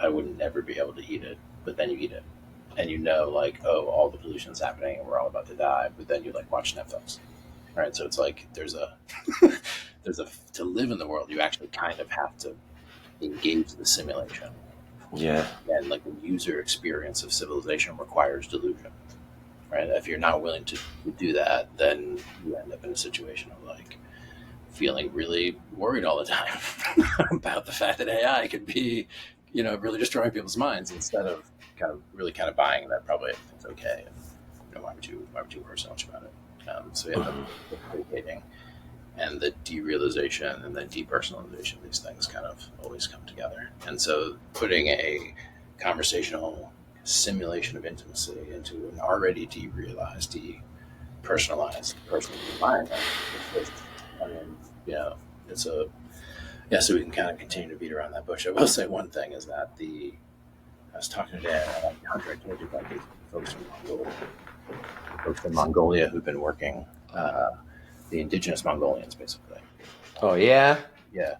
I would never be able to eat it. But then you eat it, and like, oh, all the pollution's happening and we're all about to die. But then you like watch Netflix, right? So it's like there's a to live in the world, you actually kind of have to engage the simulation. Yeah. And like the user experience of civilization requires delusion, right? If you're not willing to do that, then you end up in a situation of like feeling really worried all the time about the fact that AI could be, really destroying people's minds, instead of kind of buying that probably it's okay. And why would you worry so much about it? So yeah, the dedicating and the derealization and the depersonalization, these things kind of always come together. And so putting a conversational simulation of intimacy into an already derealized, depersonalized personal environment, it's so we can kind of continue to beat around that bush. I will say one thing is that I was talking today, Hunter, I told you about these folks from Mongolia who've been working, the indigenous Mongolians, basically. Oh, yeah? Yeah.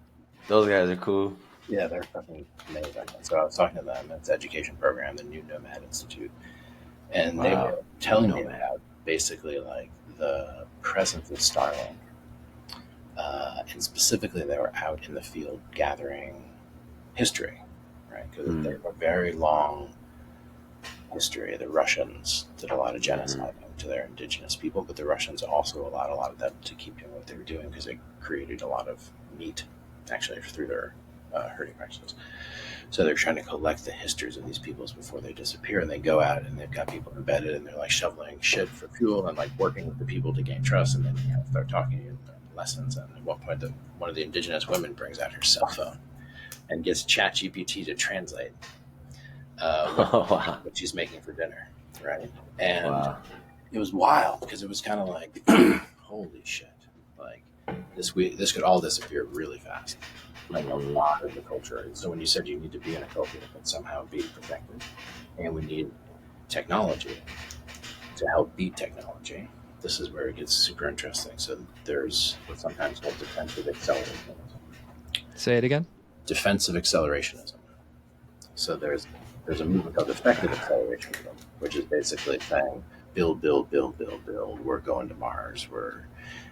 Those guys are cool. Yeah, they're fucking amazing. So I was talking to them. It's an education program, the New Nomad Institute. And they were telling me about basically like the presence of Starlink. And specifically, they were out in the field gathering history, right? Because they have a very long history. The Russians did a lot of genociding to their indigenous people, but the Russians also allowed a lot of them to keep doing what they were doing because they created a lot of meat, actually, through their herding practices. So they're trying to collect the histories of these peoples before they disappear, and they go out and they've got people embedded, and they're like shoveling shit for fuel and like working with the people to gain trust, and then start talking and lessons. And at one point, one of the indigenous women brings out her cell phone and gets ChatGPT to translate what she's making for dinner, right? And it was wild because it was kind of like, holy shit, like this could all disappear really fast. Like a lot of the culture. And so when you said you need to be in a culture that can somehow be protected, and we need technology to help beat technology, this is where it gets super interesting. So there's what's sometimes called defensive accelerationism. Say it again. Defensive accelerationism. So there's a movement called effective accelerationism, which is basically saying build. We're going to Mars. We're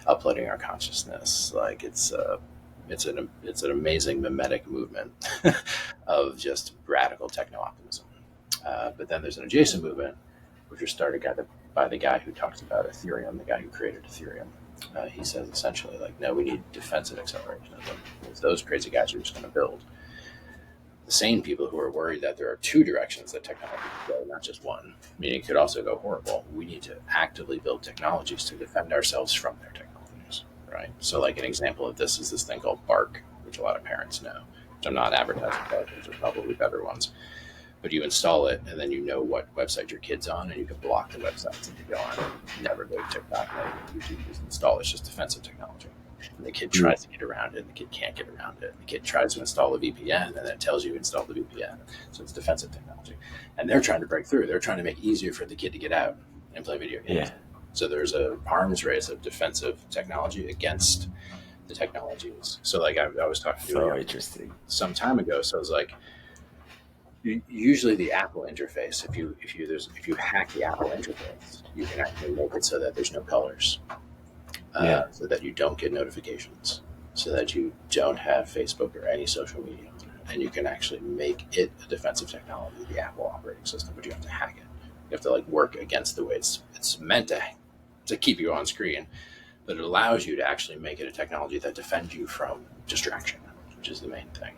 uploading our consciousness. Like it's an amazing mimetic movement of just radical techno-optimism. But then there's an adjacent movement, which was started by the guy who talks about Ethereum, the guy who created Ethereum, He says essentially, like, no, we need defensive acceleration of them. Those crazy guys are just going to build. The same people who are worried that there are two directions that technology could go, not just one, meaning it could also go horrible. We need to actively build technologies to defend ourselves from their technologies, right? So, like, an example of this is this thing called Bark, which a lot of parents know. Which I'm not advertising about, there's probably better ones. But you install it, and then you know what website your kid's on, and you can block the websites if you go on and never go to TikTok, and YouTube, just install it. It's just defensive technology. And the kid tries to get around it, and the kid can't get around it. The kid tries to install a VPN, and then it tells you to install the VPN. So it's defensive technology. And they're trying to break through. They're trying to make it easier for the kid to get out and play video games. So there's a arms race of defensive technology against the technologies. So, like, I was talking to you interesting some time ago. So I was like, usually the Apple interface, if you hack the Apple interface, you can actually make it so that there's no colors. So that you don't get notifications, so that you don't have Facebook or any social media, and you can actually make it a defensive technology, the Apple operating system, but you have to hack it. You have to, like, work against the way it's meant to keep you on screen, but it allows you to actually make it a technology that defends you from distraction, which is the main thing.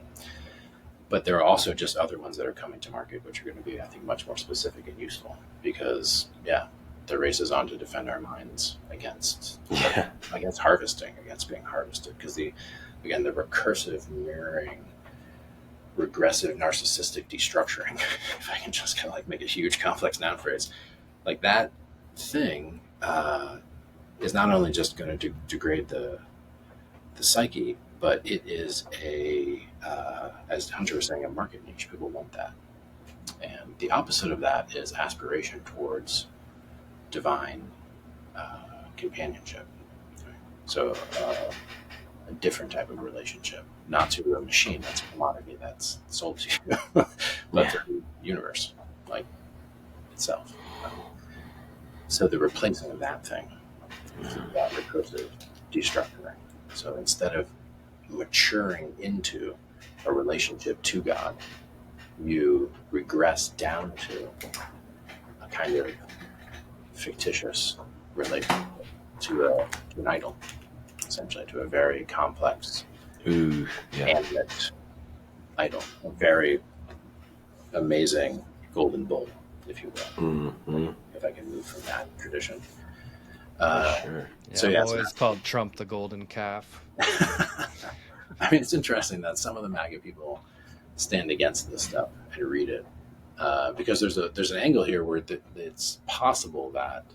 But there are also just other ones that are coming to market, which are going to be, I think, much more specific and useful, because, the race is on to defend our minds against harvesting, against being harvested. Because the recursive mirroring, regressive, narcissistic destructuring, if I can just kind of, like, make a huge complex noun phrase, like, that thing is not only just going to degrade the psyche, but it is as Hunter was saying, a market niche. People want that. And the opposite of that is aspiration towards divine companionship. So a different type of relationship, not to a machine that's a commodity that's sold to you, but to the universe, like, itself. So the replacing of that thing is that recursive destructuring. So instead of maturing into a relationship to God, you regress down to a kind of fictitious relationship to an idol, essentially, to a very complex, animate idol, a very amazing golden bull, if you will, if I can move from that tradition. Sure. I've always called Trump the golden calf. I mean, it's interesting that some of the MAGA people stand against this stuff and read it, because there's an angle here where it's possible that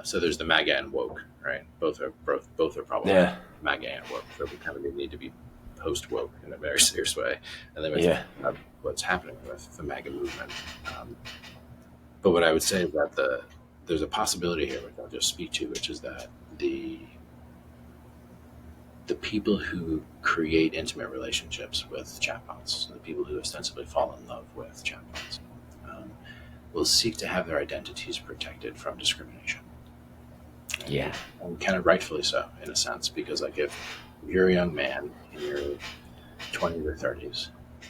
so there's the MAGA and woke, right? Both are probably MAGA and woke. So we kind of need to be post woke in a very serious way, and then what's happening with the MAGA movement. But what I would say is that there's a possibility here, which I'll just speak to, which is that the people who create intimate relationships with chatbots, the people who ostensibly fall in love with chatbots, will seek to have their identities protected from discrimination. And kind of rightfully so, in a sense, because, like, if you're a young man in your 20s or 30s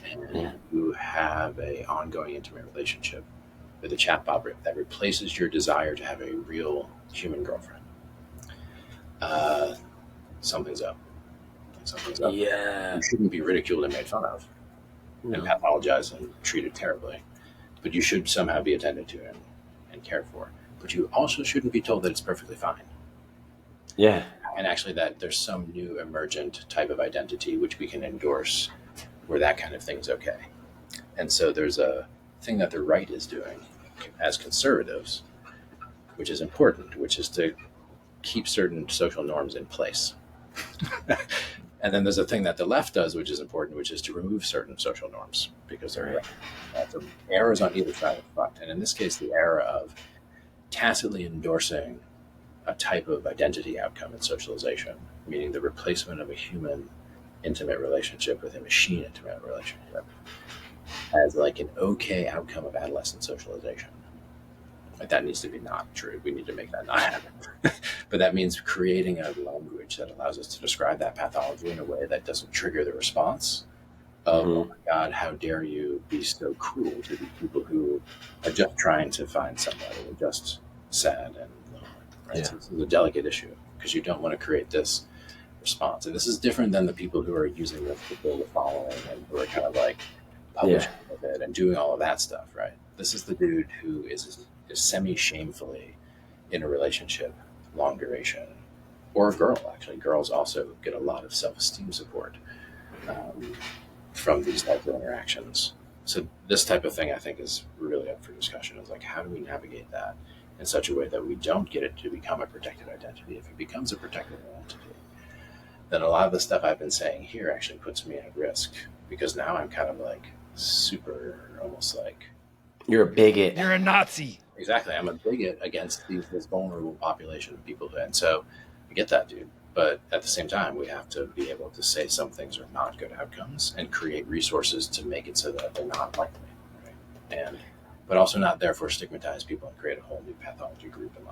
and you have an ongoing intimate relationship with a chatbot that replaces your desire to have a real human girlfriend, something's up. You shouldn't be ridiculed and made fun of and pathologized and treated terribly, but you should somehow be attended to and cared for. But you also shouldn't be told that it's perfectly fine. And actually that there's some new emergent type of identity which we can endorse, where that kind of thing's okay. And so there's a thing that the right is doing as conservatives, which is important, which is to keep certain social norms in place. And then there's a thing that the left does, which is important, which is to remove certain social norms, because there are errors on either side of the fucked. And in this case, the era of tacitly endorsing a type of identity outcome in socialization, meaning the replacement of a human intimate relationship with a machine intimate relationship, as, like, an okay outcome of adolescent socialization. Like, that needs to be not true. We need to make that not happen. But that means creating a language that allows us to describe that pathology in a way that doesn't trigger the response of, oh my God, how dare you be so cruel to the people who are just trying to find somebody and just sad and lonely. Right? So this is a delicate issue. because you don't want to create this response. And this is different than the people who are using this to build a following and who are kind of like publishing with it and doing all of that stuff, right? This is the dude who is semi-shamefully in a relationship, long duration, or a girl, actually. Girls also get a lot of self-esteem support from these types of interactions. So this type of thing, I think, is really up for discussion. Is like, how do we navigate that in such a way that we don't get it to become a protected identity? If it becomes a protected identity, then a lot of the stuff I've been saying here actually puts me at risk, because now I'm kind of like super, almost like... You're a bigot. You're a Nazi. Exactly. I'm a bigot against this vulnerable population of people. And so I get that, dude. But at the same time, we have to be able to say some things are not good outcomes and create resources to make it so that they're not likely, right? But also not therefore stigmatize people and create a whole new pathology group and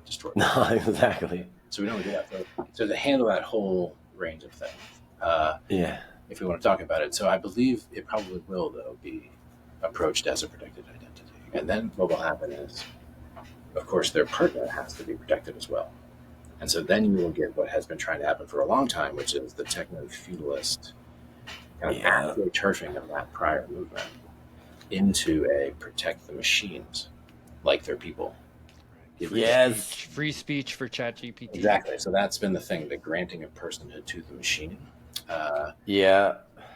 destroy them. No, exactly. So we don't do that. So to handle that whole range of things, if we want to talk about it. So I believe it probably will, though, be approached as a protected identity. And then what will happen is, of course, their partner has to be protected as well. And so then you will get what has been trying to happen for a long time, which is the techno-feudalist kind of astroturfing of that prior movement into a protect the machines like they're people. Yes. Free speech for ChatGPT. Exactly. So that's been the thing, the granting of personhood to the machine.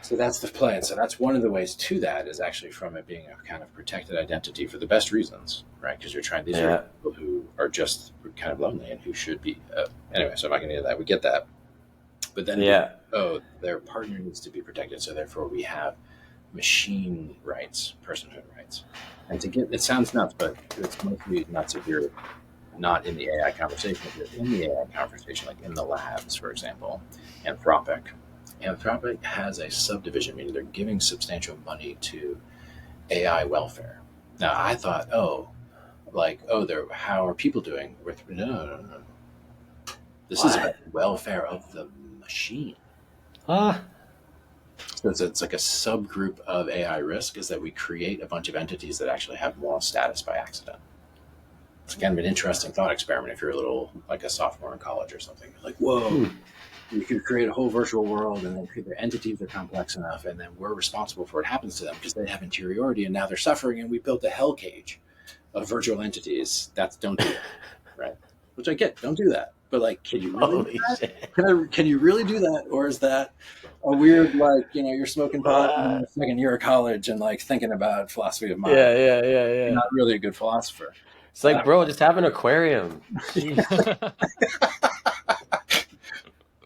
So that's the play. And so that's one of the ways to that is actually from it being a kind of protected identity for the best reasons, right? Because you're trying, these are people who are just kind of lonely and who should be. Anyway, so I'm not going to get into that. We get that. But then, their partner needs to be protected. So therefore we have machine rights, personhood rights. And to get, it sounds nuts, but it's mostly nuts if you're not in the AI conversation. If you're in the AI conversation, like in the labs, for example, Anthropic has a subdivision, meaning they're giving substantial money to AI welfare. Now, I thought, how are people doing? No. This is about the welfare of the machine. So it's like a subgroup of AI risk is that we create a bunch of entities that actually have moral status by accident. It's kind of an interesting thought experiment if you're like a sophomore in college or something. Like, whoa. You could create a whole virtual world, and then the entities are complex enough, and then we're responsible for what happens to them because they have interiority, and now they're suffering, and we built a hell cage of virtual entities. Don't do it, right? Which I get, don't do that. But like, can you really do that? Can you really do that, or is that a weird you're smoking pot in the second year of college and like thinking about philosophy of mind? Yeah. You're not really a good philosopher. It's like, bro, just have an aquarium.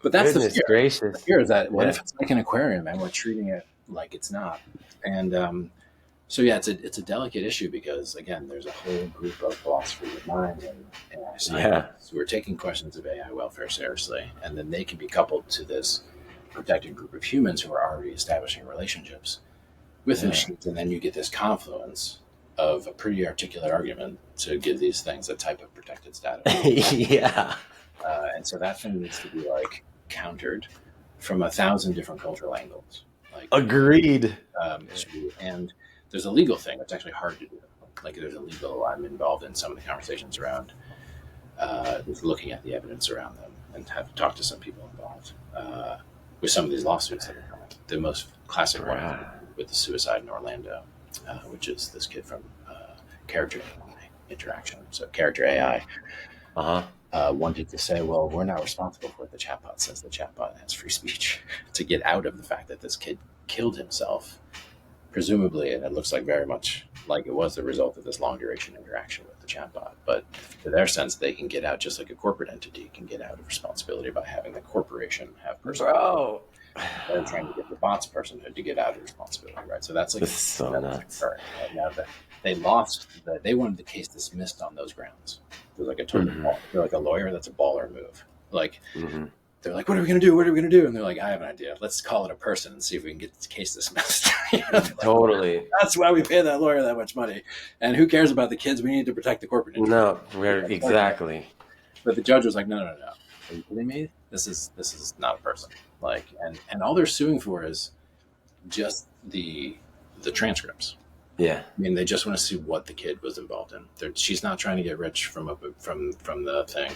But that's Goodness the fear. Gracious. The fear is that what if it's like an aquarium and we're treating it like it's not? And it's a delicate issue because again, there's a whole group of philosophers of mind and AI scientists who are taking questions of AI welfare seriously, and then they can be coupled to this protected group of humans who are already establishing relationships with the machines, and then you get this confluence of a pretty articulate argument to give these things a type of protected status. And so that thing needs to be like countered from 1,000 different cultural angles. Agreed. And there's a legal thing that's actually hard to do. I'm involved in some of the conversations around looking at the evidence around them and have talked to some people involved with some of these lawsuits that are coming. The most classic one with the suicide in Orlando, which is this kid from Character AI Interaction. So Character AI wanted to say, well, we're not responsible for what the chatbot says. The chatbot has free speech to get out of the fact that this kid killed himself, presumably, and it looks like very much like it was the result of this long duration interaction with the chatbot. But to their sense, they can get out just like a corporate entity can get out of responsibility by having the corporation have personhood. Bro. They're trying to get the bot's personhood to get out of responsibility, right? So that's nuts. Right? Now that they lost, they wanted the case dismissed on those grounds. It was like a total ball. They're like a lawyer, that's a baller move. They're like, what are we going to do? What are we going to do? And they're like, I have an idea. Let's call it a person and see if we can get this case dismissed. Totally. That's why we pay that lawyer that much money. And who cares about the kids? We need to protect the corporate interest. No, exactly. But the judge was like, no. Are you kidding me? This is not a person. And all they're suing for is just the transcripts. Yeah. I mean, they just want to see what the kid was involved in. She's not trying to get rich from the thing.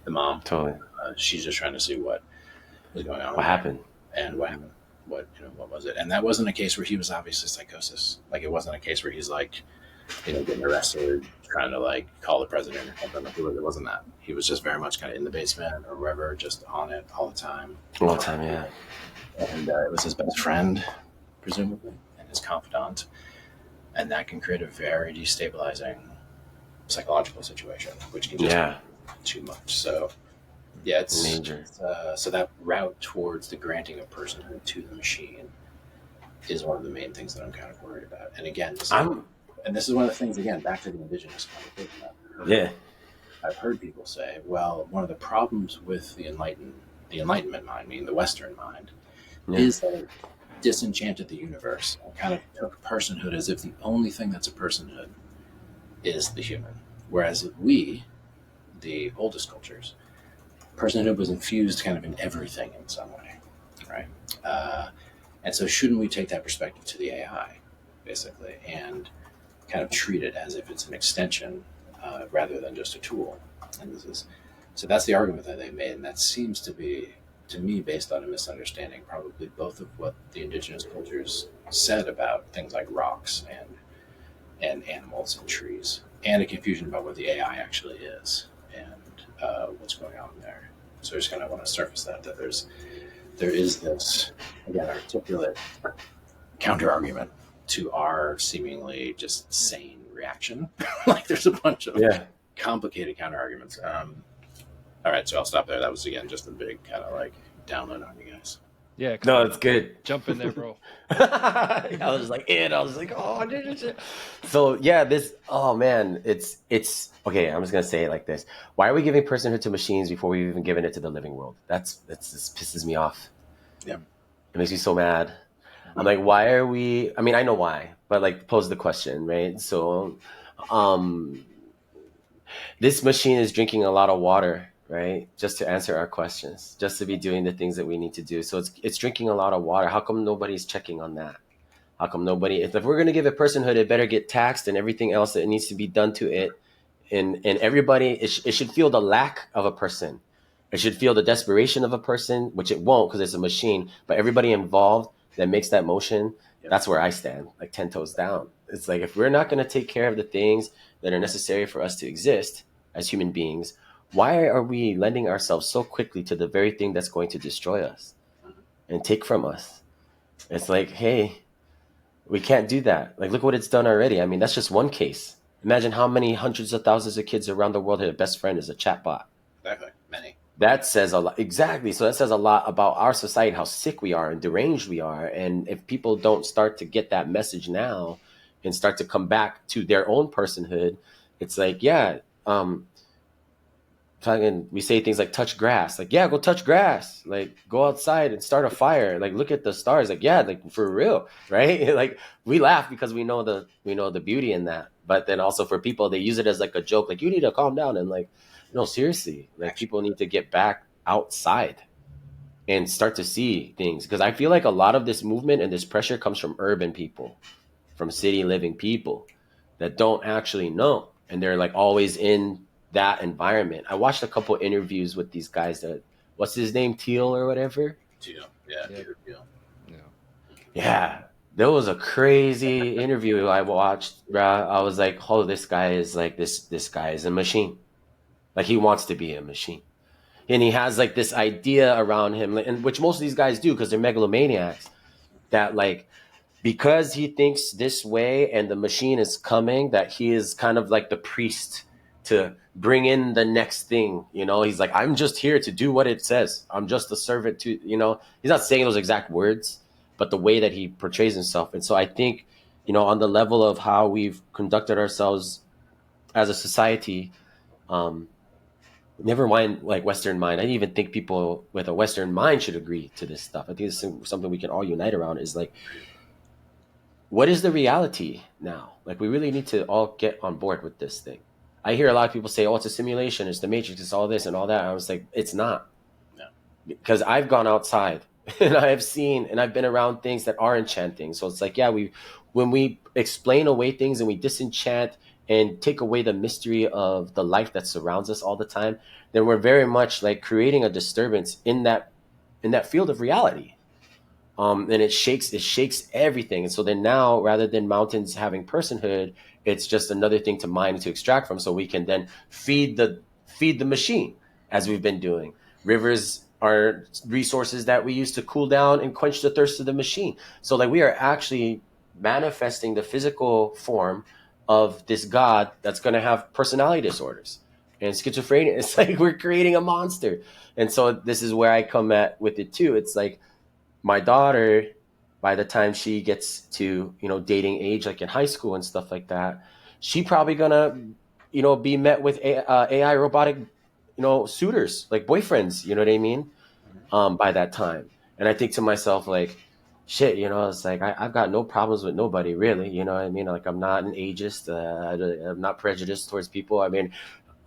the mom. Totally. She's just trying to see what was going on. What happened? And what happened. What was it? And that wasn't a case where he was obviously psychosis. Like, it wasn't a case where he's like, getting arrested, trying to like call the president or something. Like, it wasn't that. He was just very much kind of in the basement or wherever, just on it all the time. All the time, yeah. And it was his best friend, presumably, and his confidant. And that can create a very destabilizing psychological situation, which can just be too much. So, yeah, it's major. So that route towards the granting of personhood to the machine is one of the main things that I'm kind of worried about. And again, this is one of the things, again, back to the indigenous conversation. I've heard people say, well, one of the problems with the Enlightenment mind, meaning the Western mind, is that it disenchanted the universe and kind of took personhood as if the only thing that's a personhood is the human. Whereas we, the oldest cultures, personhood was infused kind of in everything in some way, right? And so shouldn't we take that perspective to the AI, basically, and kind of treat it as if it's an extension rather than just a tool? And so that's the argument that they made, and that seems to be, to me, based on a misunderstanding, probably both of what the indigenous cultures said about things like rocks and animals and trees, and a confusion about what the AI actually is and what's going on there. So I just kind of want to surface that there is this, again, articulate counter argument to our seemingly just sane reaction. Like, there's a bunch of complicated counter arguments. All right, so I'll stop there. That was, again, just a big kind of like download on you guys. Yeah. No, it's good. Jump in there, bro. I was just like, oh, dude. So yeah, oh man, it's okay. I'm just gonna say it like this: why are we giving personhood to machines before we've even given it to the living world? This pisses me off. Yeah, it makes me so mad. I'm like, why are we? I mean, I know why, but like, pose the question, right? So, this machine is drinking a lot of water, right? Just to answer our questions, just to be doing the things that we need to do. So it's drinking a lot of water. How come nobody's checking on that? How come nobody, if we're going to give it personhood, it better get taxed and everything else that needs to be done to it. And everybody, it should feel the lack of a person. It should feel the desperation of a person, which it won't because it's a machine. But everybody involved that makes that motion, that's where I stand, like 10 toes down. It's like, if we're not going to take care of the things that are necessary for us to exist as human beings, why are we lending ourselves so quickly to the very thing that's going to destroy us and take from us? It's like, hey, we can't do that. Like, look what it's done already. I mean, that's just one case. Imagine how many hundreds of thousands of kids around the world have a best friend is a chatbot. Exactly. Many. That says a lot. Exactly. So that says a lot about our society, how sick we are and deranged we are. And if people don't start to get that message now and start to come back to their own personhood, it's like, we say things like touch grass. Like, yeah, go touch grass. Like, go outside and start a fire. Like, look at the stars. Like, yeah, like, for real, right? Like, we laugh because we know the beauty in that. But then also for people, they use it as like a joke. Like, you need to calm down. And like, no, seriously, like, people need to get back outside and start to see things. Because I feel like a lot of this movement and this pressure comes from urban people, from city living people that don't actually know. And they're like always in that environment. I watched a couple interviews with these guys that, what's his name, Teal or whatever? Teal, yeah. Yeah, there was a crazy interview I watched, bro. I was like, oh, this guy is like, this guy is a machine. Like, he wants to be a machine. And he has like this idea around him, and which most of these guys do because they're megalomaniacs, that like, because he thinks this way and the machine is coming, that he is kind of like the priest to bring in the next thing. He's like, I'm just here to do what it says. I'm just a servant to, he's not saying those exact words, but the way that he portrays himself. And so I think, on the level of how we've conducted ourselves as a society, never mind like Western mind. I even think people with a Western mind should agree to this stuff. I think it's something we can all unite around, is like, what is the reality now? Like, we really need to all get on board with this thing. I hear a lot of people say, oh, it's a simulation, it's the Matrix, it's all this and all that. I was like, it's not. No. Because I've gone outside and I have seen and I've been around things that are enchanting. So it's like, yeah, when we explain away things and we disenchant and take away the mystery of the life that surrounds us all the time, then we're very much like creating a disturbance in that field of reality. And it shakes everything. And so then now, rather than mountains having personhood, it's just another thing to mine and to extract from, so we can then feed the machine, as we've been doing. Rivers are resources that we use to cool down and quench the thirst of the machine. So like we are actually manifesting the physical form of this God that's going to have personality disorders and schizophrenia. It's like we're creating a monster. And so this is where I come at with it too. It's like, my daughter, by the time she gets to, dating age, like in high school and stuff like that, she probably gonna, be met with AI robotic, suitors, like boyfriends, you know what I mean? By that time. And I think to myself, like, shit, it's like, I've got no problems with nobody really, you know what I mean? Like, I'm not an ageist. I'm not prejudiced towards people. I mean,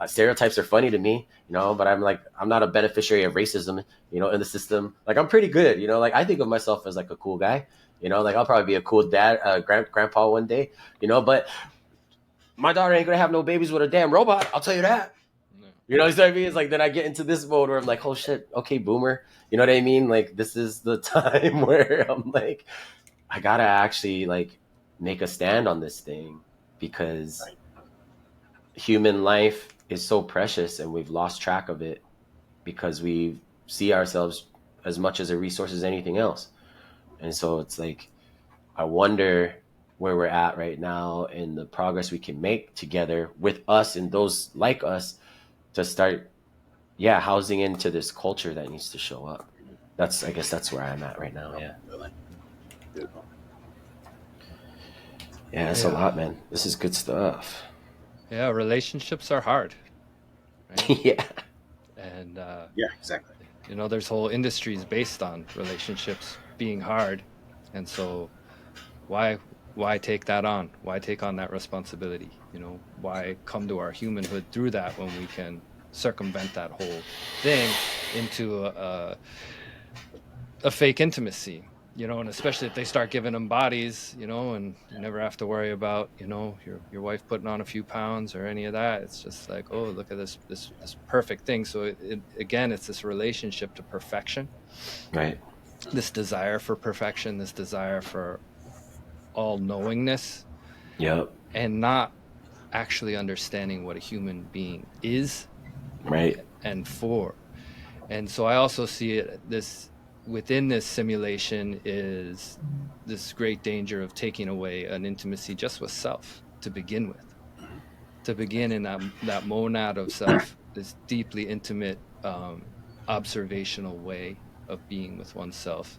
stereotypes are funny to me, but I'm not a beneficiary of racism, in the system. Like, I'm pretty good, like I think of myself as like a cool guy, like I'll probably be a cool dad, grandpa one day, but my daughter ain't gonna have no babies with a damn robot. I'll tell you that. No. You know what I mean? It's like, then I get into this mode where I'm like, oh shit, okay, boomer. You know what I mean? Like, this is the time where I'm like, I gotta actually like make a stand on this thing, because human life is so precious and we've lost track of it because we see ourselves as much as a resource as anything else. And so it's like, I wonder where we're at right now and the progress we can make together with us and those like us to start, housing into this culture that needs to show up. I guess that's where I'm at right now. Yeah. Beautiful. Yeah, that's a lot, man. This is good stuff. Yeah, relationships are hard. Right? Yeah. And yeah, exactly. There's whole industries based on relationships being hard. And so why take that on? Why take on that responsibility? Why come to our humanhood through that when we can circumvent that whole thing into a fake intimacy? And especially if they start giving them bodies, and you never have to worry about, your wife putting on a few pounds or any of that. It's just like, oh, look at this perfect thing. So again, it's this relationship to perfection, right? This desire for perfection, this desire for all knowingness, and not actually understanding what a human being is, right, and for. And so I also see it within this simulation is this great danger of taking away an intimacy just with self to begin with, to begin in that monad of self, this deeply intimate, observational way of being with oneself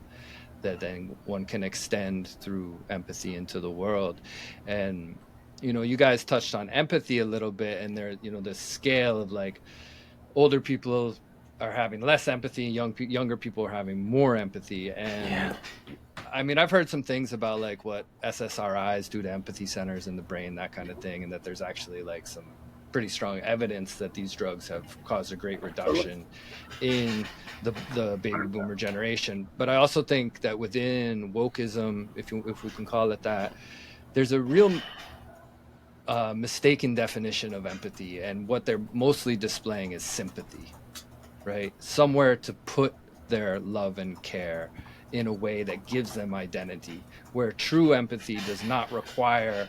that then one can extend through empathy into the world. And, you guys touched on empathy a little bit, and there, the scale of like older people are having less empathy, younger people are having more empathy. And I mean, I've heard some things about like what SSRIs do to empathy centers in the brain, that kind of thing, and that there's actually like some pretty strong evidence that these drugs have caused a great reduction in the baby boomer generation. But I also think that within wokeism, if we can call it that, there's a real mistaken definition of empathy, and what they're mostly displaying is sympathy, right? Somewhere to put their love and care in a way that gives them identity, where true empathy does not require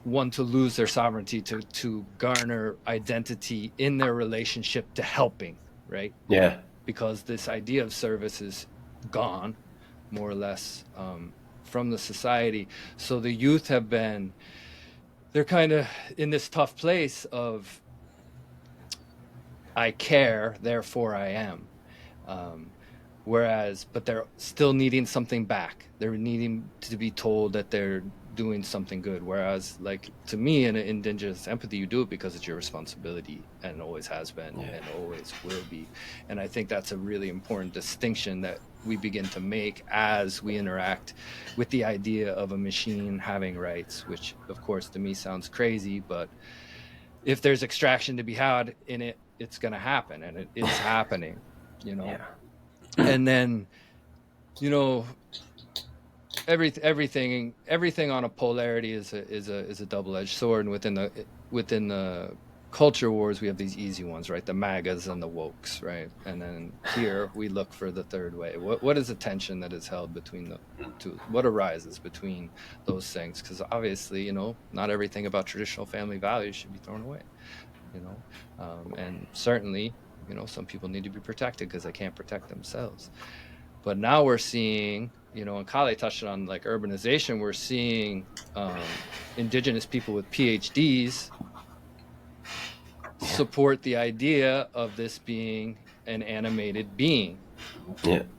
one to lose their sovereignty to garner identity in their relationship to helping, right? Yeah. Because this idea of service is gone, more or less, from the society. So the youth they're kind of in this tough place of, I care, therefore I am. But they're still needing something back. They're needing to be told that they're doing something good. Whereas, like, to me, in indigenous empathy, you do it because it's your responsibility, and always has been, and always will be. And I think that's a really important distinction that we begin to make as we interact with the idea of a machine having rights, which, of course, to me sounds crazy, but if there's extraction to be had in it, it's going to happen, and it is happening, Yeah. And then, everything on a polarity is a double-edged sword, and within the culture wars we have these easy ones, right? The MAGAs and the wokes, right? And then here we look for the third way. What is the tension that is held between the two? What arises between those things? Because obviously, you know, not everything about traditional family values should be thrown away, you know, and certainly, you know, some people need to be protected because they can't protect themselves. But now we're seeing, you know, and Kale touched on like urbanization, we're seeing indigenous people with PhDs support the idea of this being an animated being,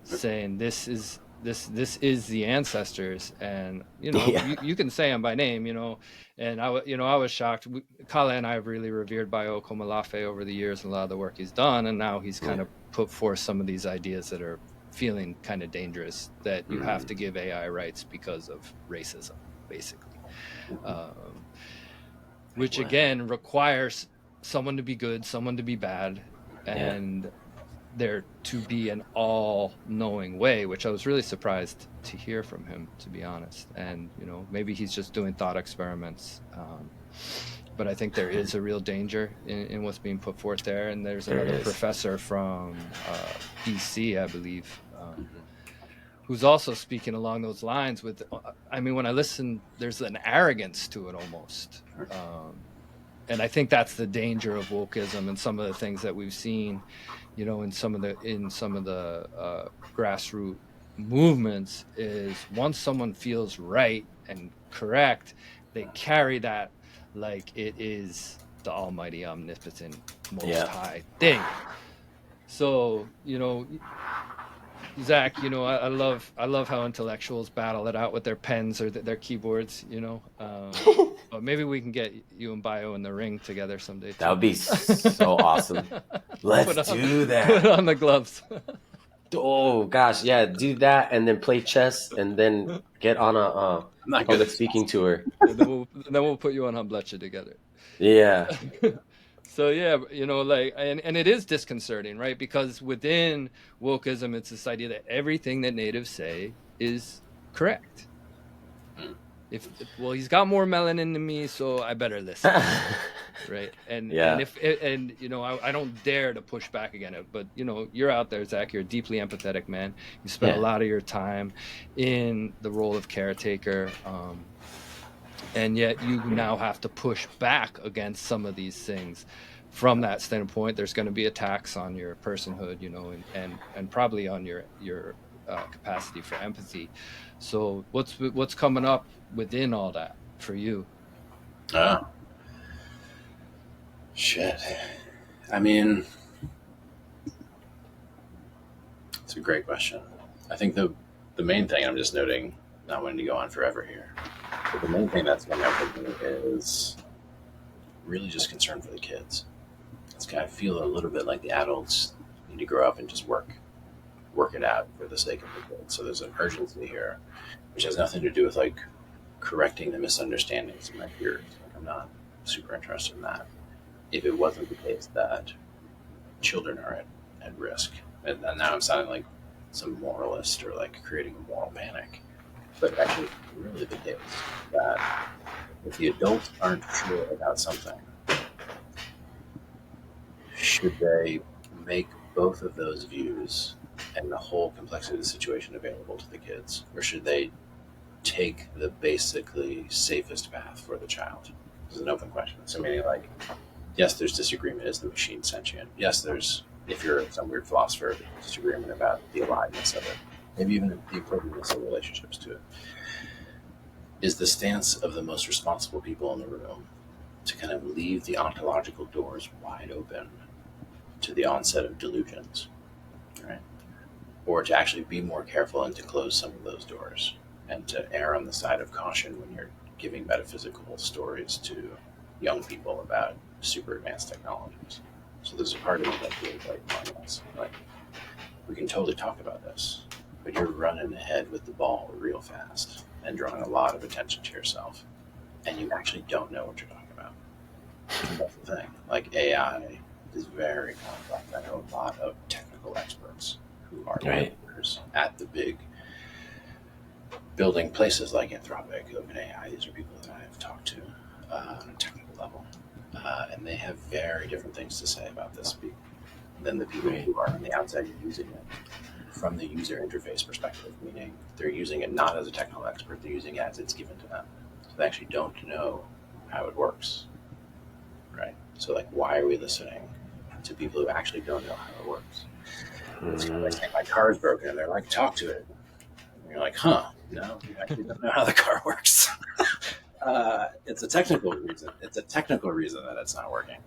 saying this is the ancestors, and you know, you can say them by name, you know. And I was shocked. Kale and I have really revered Bayo Komalafe over the years and a lot of the work he's done, and now he's kind of put forth some of these ideas that are feeling kind of dangerous, that you have to give AI rights because of racism, basically, which again requires someone to be good, someone to be bad, and there to be an all-knowing way, which I was really surprised to hear from him, to be honest. And you know, maybe he's just doing thought experiments, but I think there is a real danger in what's being put forth there. And there's another professor from BC, I believe, who's also speaking along those lines with, I mean, when I listen, there's an arrogance to it almost. And I think that's the danger of wokeism and some of the things that we've seen, you know, in some of the grassroots movements, is once someone feels right and correct, they carry that like it is the almighty, omnipotent, most high thing. So, you know, Zach, you know, I love how intellectuals battle it out with their pens or their keyboards, you know. But maybe we can get you and Bio in the ring together someday too. That would be so awesome. Let's do that. Put on the gloves. Oh gosh, yeah, do that and then play chess and then get on a public speaking tour. And then we'll put you on Humblecha together. Yeah. So yeah, you know, like, and it is disconcerting, right? Because within wokeism, it's this idea that everything that natives say is correct. Well, he's got more melanin than me, so I better listen, right? And you know, I don't dare to push back again. But you know, you're out there, Zach. You're a deeply empathetic man. You spent a lot of your time in the role of caretaker. And yet you now have to push back against some of these things. From that standpoint, there's going to be attacks on your personhood, you know, and probably on your capacity for empathy. So what's coming up within all that for you? Shit. I mean, it's a great question. I think the main thing, I'm just noting, not wanting to go on forever here, but the main thing that's coming up with me is really just concern for the kids. It's kind of feel a little bit like the adults need to grow up and just work it out for the sake of the kids. So there's an urgency here, which has nothing to do with like correcting the misunderstandings of my peers. Like, I'm not super interested in that. If it wasn't the case that children are at risk, and now I'm sounding like some moralist or like creating a moral panic, but actually really the case that if the adults aren't sure about something, should they make both of those views and the whole complexity of the situation available to the kids, or should they take the basically safest path for the child? This is an open question. So meaning like, yes, there's disagreement. Is the machine sentient? Yes, there's, if you're some weird philosopher, disagreement about the aliveness of it, maybe even the appropriateness of relationships to it. Is the stance of the most responsible people in the room to kind of leave the ontological doors wide open to the onset of delusions, right? Or to actually be more careful and to close some of those doors and to err on the side of caution when you're giving metaphysical stories to young people about super advanced technologies. So there's a part of me that feels like we can totally talk about this, but you're running ahead with the ball real fast and drawing a lot of attention to yourself, and you actually don't know what you're talking about. And that's the thing. Like, AI is very complex. I know a lot of technical experts who are leaders at the big building places like Anthropic, OpenAI. These are people that I have talked to on a technical level, and they have very different things to say about this than the people who are on the outside using it from the user interface perspective, meaning they're using it not as a technical expert, they're using it as it's given to them. So they actually don't know how it works, right? So, like, why are we listening to people who actually don't know how it works? It's kind of like saying, my car's broken, and they're like, talk to it. And you're like, huh, no, you actually don't know how the car works. It's a technical reason. It's a technical reason that it's not working.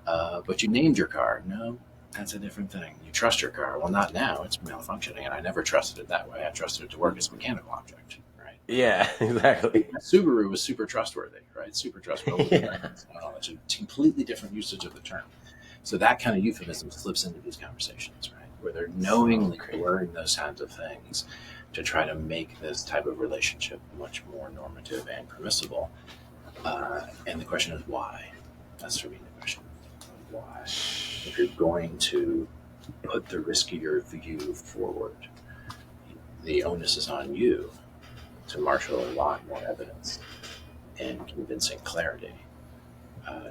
But you named your car. No, that's a different thing. You trust your car. Well, not now. It's malfunctioning, and I never trusted it that way. I trusted it to work as a mechanical object, right? Yeah, exactly. Subaru was super trustworthy, right? Super trustworthy. Yeah. It's a completely different usage of the term. So that kind of euphemism slips into these conversations, right? Where they're knowingly blurring those kinds of things to try to make this type of relationship much more normative and permissible. And the question is why? That's for me the question. Why? If you're going to put the riskier view forward, the onus is on you to marshal a lot more evidence and convincing clarity,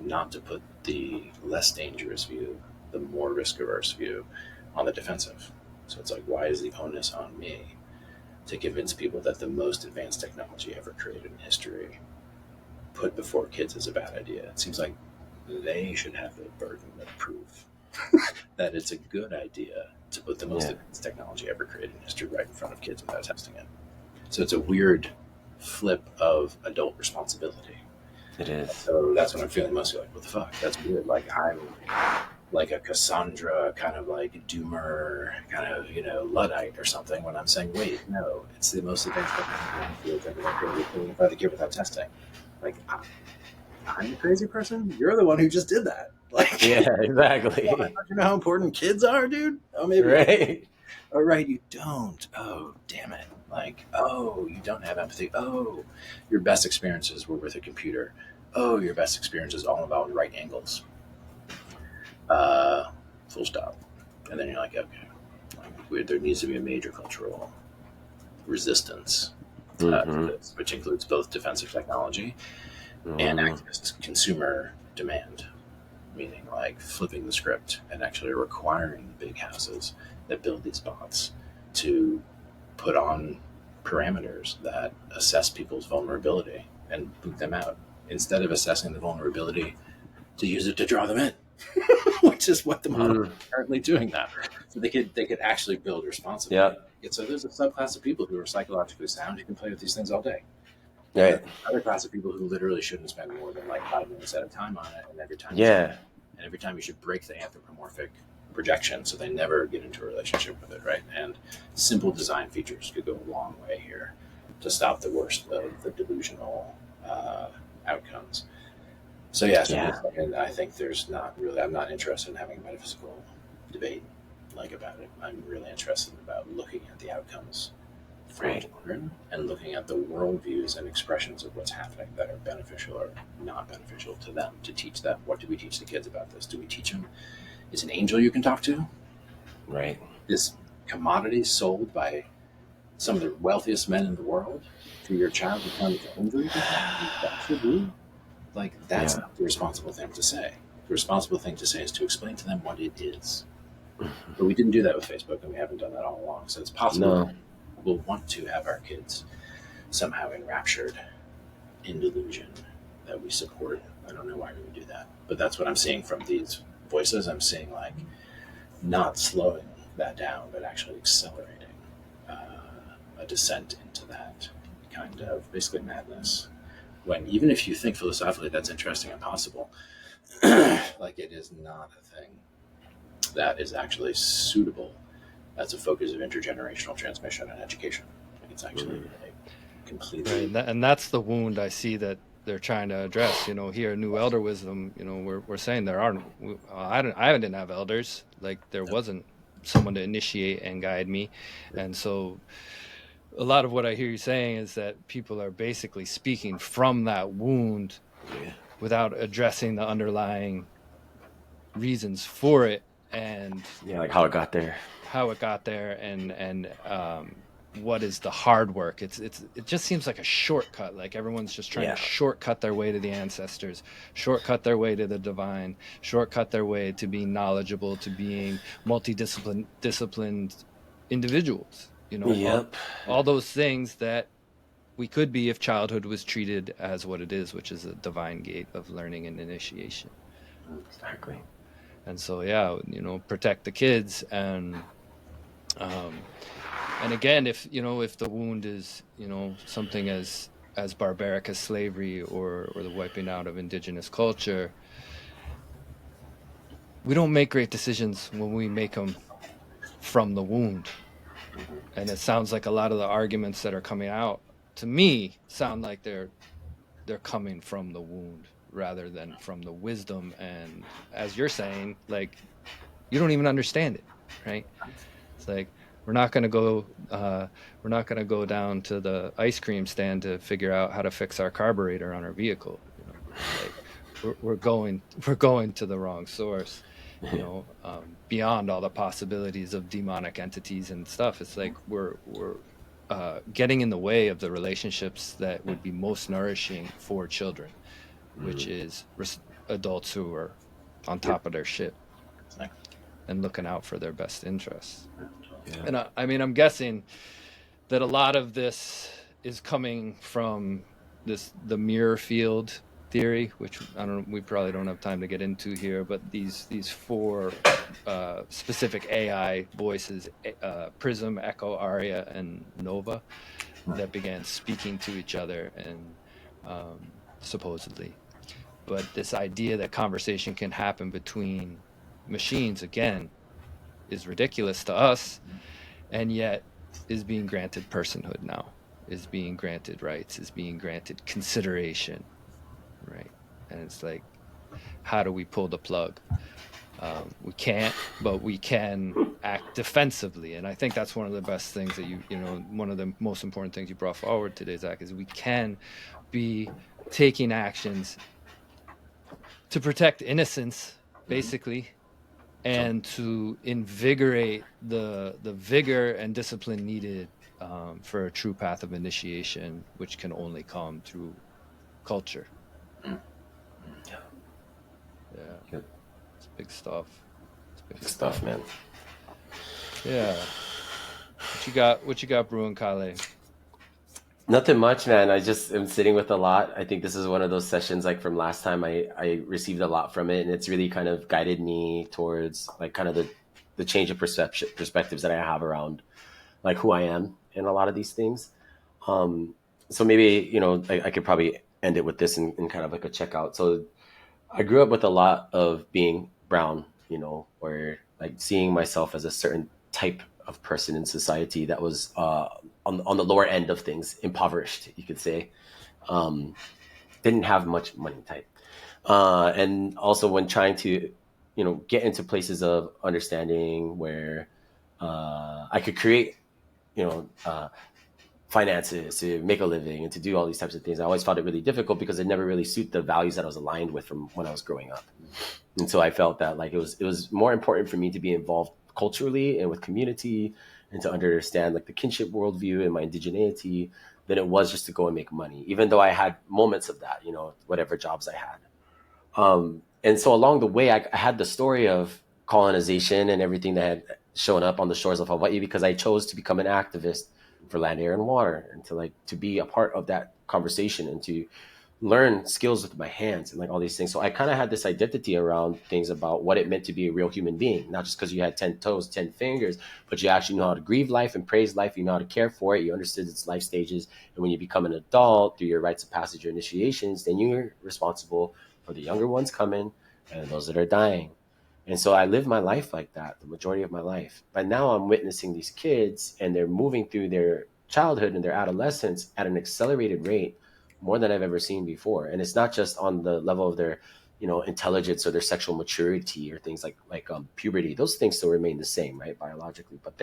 not to put the less dangerous view, the more risk-averse view, on the defensive. So it's like, why is the onus on me to convince people that the most advanced technology ever created in history put before kids is a bad idea? It seems like they should have the burden of proof that it's a good idea to put the most advanced technology ever created in history right in front of kids without testing it. So it's a weird flip of adult responsibility. It is. So that's what I'm feeling mostly like, what the fuck? That's weird. Like, I'm like a Cassandra kind of like doomer kind of, Luddite or something when I'm saying, wait, no, it's the most advanced technology if I the kid without testing. Like, I'm a crazy person? You're the one who just did that. Like, yeah, exactly. Don't you know how important kids are, dude? Oh, maybe. Right. Oh, right, you don't. Oh, damn it. Like, oh, you don't have empathy. Oh, your best experiences were with a computer. Oh, your best experiences all about right angles. Full stop. And then you're like, okay, there needs to be a major cultural resistance to this, which includes both defensive technology and activist consumer demand, meaning like flipping the script and actually requiring the big houses that build these bots to put on parameters that assess people's vulnerability and boot them out, instead of assessing the vulnerability to use it to draw them in, which is what the model is currently doing now. So they could actually build responsibly. Yeah. So there's a subclass of people who are psychologically sound who can play with these things all day. Right. Another class of people who literally shouldn't spend more than like 5 minutes at a time on it, and every time you should break the anthropomorphic projection so they never get into a relationship with it, right? And simple design features could go a long way here to stop the worst of the delusional outcomes. So I think there's not really, I'm not interested in having a metaphysical debate about it. I'm really interested about looking at the outcomes for children and looking at the worldviews and expressions of what's happening that are beneficial or not beneficial to them, to teach them. What do we teach the kids about this? Do we teach them it's an angel you can talk to? Right. This commodity sold by some of the wealthiest men in the world to your child to tell them it's an angel you can talk to? That's not the responsible thing to say. The responsible thing to say is to explain to them what it is. But we didn't do that with Facebook, and we haven't done that all along. So it's possible we'll want to have our kids somehow enraptured in delusion that we support. I don't know why we would do that. But that's what I'm seeing from these voices. I'm seeing not slowing that down, but actually accelerating a descent into that kind of basically madness. When even if you think philosophically that's interesting and possible, it is not a thing that is actually suitable as a focus of intergenerational transmission and education. It's actually completely... Right, and that's the wound I see that they're trying to address. Here at New Elder Wisdom, we're saying there are... I didn't have elders. There wasn't someone to initiate and guide me. And so a lot of what I hear you saying is that people are basically speaking from that wound without addressing the underlying reasons for it, and how it got there, and what is the hard work. It just seems like a shortcut. Like everyone's just trying to shortcut their way to the ancestors, shortcut their way to the divine, shortcut their way to being knowledgeable, to being disciplined individuals. You know, all those things that we could be if childhood was treated as what it is, which is a divine gate of learning and initiation. Exactly. And so, yeah, you know, protect the kids. And again, if the wound is, you know, something as barbaric as slavery or the wiping out of indigenous culture, we don't make great decisions when we make them from the wound. And it sounds like a lot of the arguments that are coming out to me sound like they're coming from the wound rather than from the wisdom. And as you're saying, like, you don't even understand it, right? It's like, we're not going to go down to the ice cream stand to figure out how to fix our carburetor on our vehicle. You know, like we're going to the wrong source. You know, beyond all the possibilities of demonic entities and stuff. It's like we're getting in the way of the relationships that would be most nourishing for children, which is adults who are on top of their shit and looking out for their best interests. And I mean, I'm guessing that a lot of this is coming from the mirror field theory, which we probably don't have time to get into here, but these 4 specific AI voices, Prism, Echo, Aria, and Nova, that began speaking to each other, and supposedly. But this idea that conversation can happen between machines, again, is ridiculous to us, and yet is being granted personhood now, is being granted rights, is being granted consideration, right? And it's like, how do we pull the plug? We can't, but we can act defensively. And I think that's one of the best things that you know, one of the most important things you brought forward today, Zach, is we can be taking actions to protect innocence, basically, and to invigorate the vigor and discipline needed for a true path of initiation, which can only come through culture. Yeah. It's big stuff. Big stuff, man. Yeah. What you got brewing, Kale? Nothing much, man. I just am sitting with a lot. I think this is one of those sessions, like from last time, I received a lot from it, and it's really kind of guided me towards like kind of the change of perspectives that I have around like who I am in a lot of these things. So maybe, you know, I could probably end it with this in kind of like a checkout. So I grew up with a lot of being brown, you know, or like seeing myself as a certain type of person in society that was on the lower end of things, impoverished, you could say. Didn't have much money type. And also when trying to, you know, get into places of understanding where I could create, you know, finances to make a living and to do all these types of things, I always found it really difficult because it never really suited the values that I was aligned with from when I was growing up. And so I felt that like it was more important for me to be involved culturally and with community and to understand like the kinship worldview and my indigeneity than it was just to go and make money, even though I had moments of that, you know, whatever jobs I had. And so along the way, I had the story of colonization and everything that had shown up on the shores of Hawaii because I chose to become an activist for land, air, and water, and to be a part of that conversation and to learn skills with my hands and like all these things. So I kind of had this identity around things about what it meant to be a real human being, not just because you had 10 toes, 10 fingers, but you actually know how to grieve life and praise life. You know how to care for it. You understood its life stages. And when you become an adult through your rites of passage or initiations, then you're responsible for the younger ones coming and those that are dying. And so I lived my life like that, the majority of my life. But now I'm witnessing these kids and they're moving through their childhood and their adolescence at an accelerated rate, more than I've ever seen before. And it's not just on the level of their, you know, intelligence or their sexual maturity or things like puberty. Those things still remain the same, right, biologically. But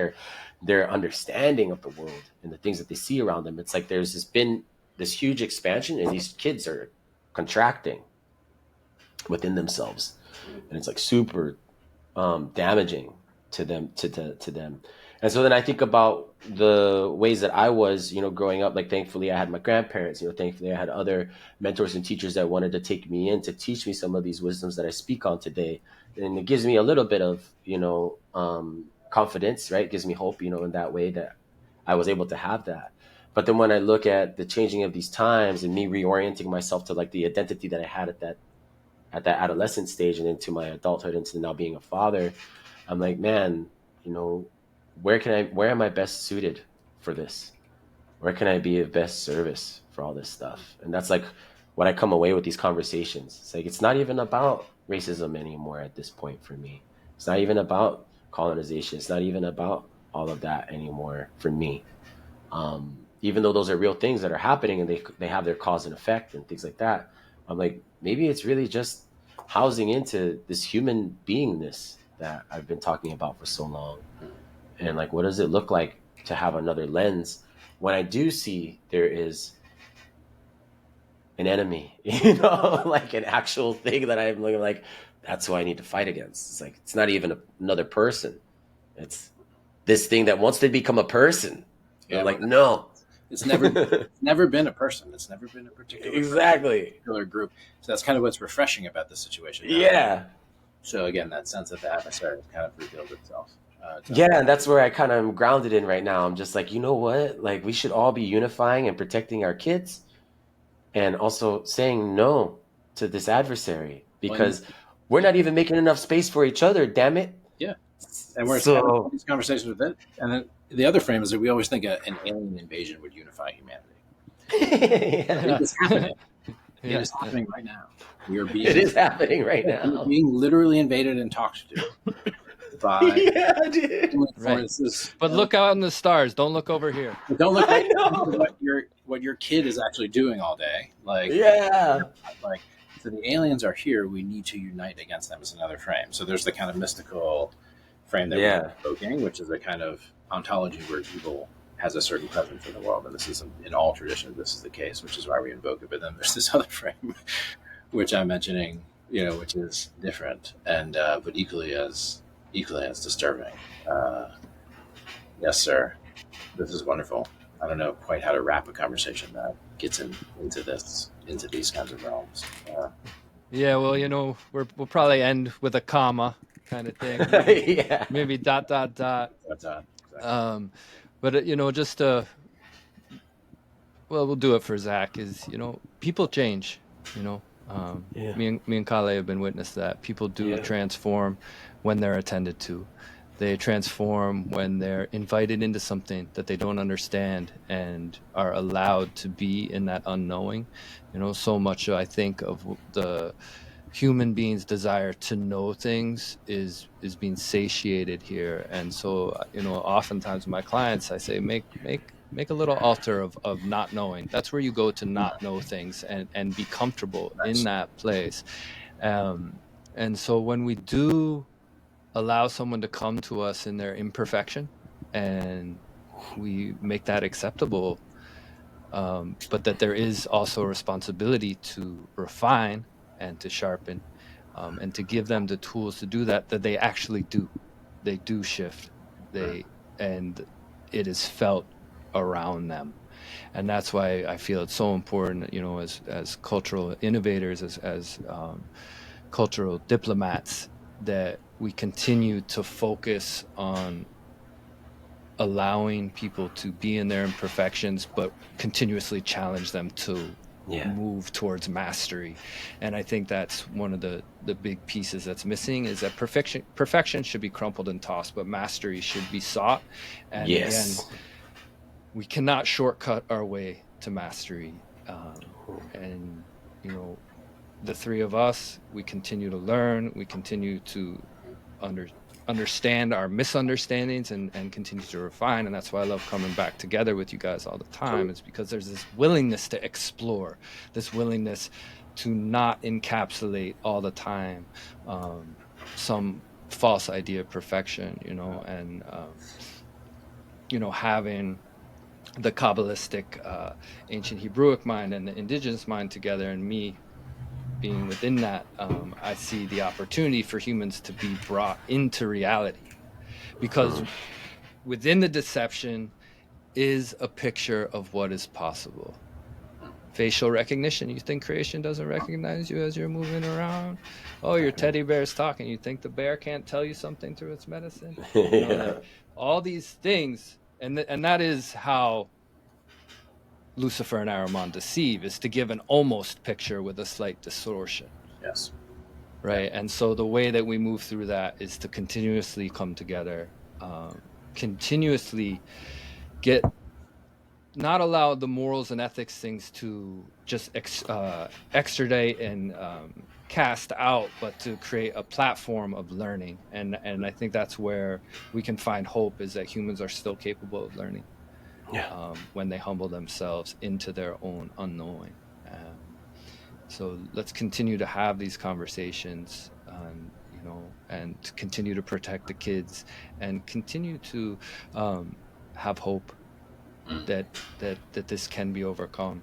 their understanding of the world and the things that they see around them, it's like there's been this huge expansion and these kids are contracting within themselves. And it's like super damaging to them. And so then I think about the ways that I was, growing up. Like, thankfully I had my grandparents, thankfully I had other mentors and teachers that wanted to take me in to teach me some of these wisdoms that I speak on today. And it gives me a little bit of, confidence, right? It gives me hope, in that way that I was able to have that. But then when I look at the changing of these times and me reorienting myself to like the identity that I had at that adolescent stage and into my adulthood, into now being a father, I'm like, man, where am I best suited for this? Where can I be of best service for all this stuff? And that's like what I come away with these conversations. It's like, it's not even about racism anymore at this point for me. It's not even about colonization. It's not even about all of that anymore for me. Even though those are real things that are happening and they have their cause and effect and things like that, I'm like, maybe it's really just housing into this human beingness that I've been talking about for so long. And like, what does it look like to have another lens when I do see there is an enemy, like an actual thing that I'm looking like, that's who I need to fight against. It's like, it's not even another person. It's this thing that wants to become a person. Yeah, like, no. It's never been a person. It's never been a particular group. So that's kind of what's refreshing about the situation now. Yeah. So again, that sense that the adversary has kind of revealed itself. And that's where I kind of am grounded in right now. I'm just like, you know what? Like, we should all be unifying and protecting our kids, and also saying no to this adversary, because we're not even making enough space for each other. Damn it. Yeah. And we're having these conversations with it. And then the other frame is that we always think an alien invasion would unify humanity. It is happening. It is happening right now. It is happening right now. We're being literally invaded and talked to by. Yeah, dude. Right. But look out in the stars. Don't look over here. But don't look at what your kid is actually doing all day. Like, so the aliens are here. We need to unite against them is another frame. So there's the kind of mystical frame that we're invoking, which is a kind of ontology where evil has a certain presence in the world, and this is in all traditions. This is the case, which is why we invoke it. But then there's this other frame, which I'm mentioning, which is different and but equally as disturbing. Yes, sir. This is wonderful. I don't know quite how to wrap a conversation that gets into these kinds of realms. Yeah, well, we'll probably end with a comma kind of thing. Maybe dot. Exactly. But just we'll do it for Zach. Is people change. Me and Kale have been witness to that. People do transform when they're attended to. They transform when they're invited into something that they don't understand and are allowed to be in that unknowing. So much I think of the human being's desire to know things is being satiated here. And so, oftentimes with my clients, I say, make a little altar of not knowing. That's where you go to not know things and be comfortable in that place. And so when we do allow someone to come to us in their imperfection and we make that acceptable, but that there is also a responsibility to refine and to sharpen, and to give them the tools to do that they actually do. They do shift. And it is felt around them. And that's why I feel it's so important, as cultural innovators, as cultural diplomats, that we continue to focus on allowing people to be in their imperfections, but continuously challenge them to move towards mastery. And I think that's one of the big pieces that's missing, is that perfection should be crumpled and tossed, but mastery should be sought. And again, we cannot shortcut our way to mastery. And the three of us, we continue to learn, we continue to understand our misunderstandings and continue to refine. And that's why I love coming back together with you guys all the time, is because there's this willingness to explore, this willingness to not encapsulate all the time some false idea of perfection, and having the Kabbalistic ancient Hebrewic mind and the indigenous mind together, and me being within that, I see the opportunity for humans to be brought into reality. because within the deception is a picture of what is possible. Facial recognition. You think creation doesn't recognize you as you're moving around? Oh, your teddy bear's talking. You think the bear can't tell you something through its medicine? You know, like, all these things, and that is how Lucifer and Ahriman deceive, is to give an almost picture with a slight distortion. Yes. Right. And so the way that we move through that is to continuously come together, continuously not allow the morals and ethics things to just extradite and cast out, but to create a platform of learning. And I think that's where we can find hope, is that humans are still capable of learning. When they humble themselves into their own unknowing. So let's continue to have these conversations, you know, and to continue to protect the kids, and continue to have hope that this can be overcome.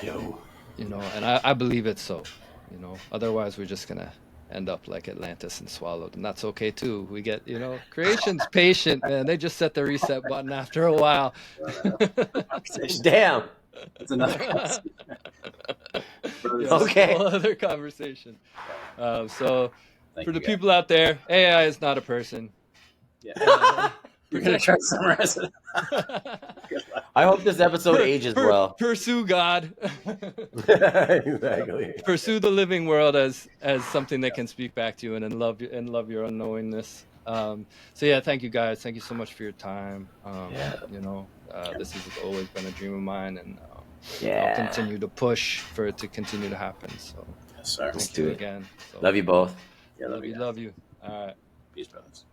You know, and I believe it's so. You know, otherwise we're just gonna end up like Atlantis and swallowed, and that's okay too. We get, you know, creation's patient, man. They just set the reset button after a while. Damn. It's another conversation. Okay. Whole other conversation. So Thank for the guys. people out there, AI is not a person. Yeah. You're gonna try to summarize it. I hope this episode ages well. Pursue God. Exactly. Pursue the living world as something that can speak back to you, and love your unknowingness. So yeah, thank you guys. Thank you so much for your time. You know, this has always been a dream of mine, and I'll continue to push for it to continue to happen. So yes, sir. thank you again. So, love you both. Yeah, love you. All right. Peace, brothers.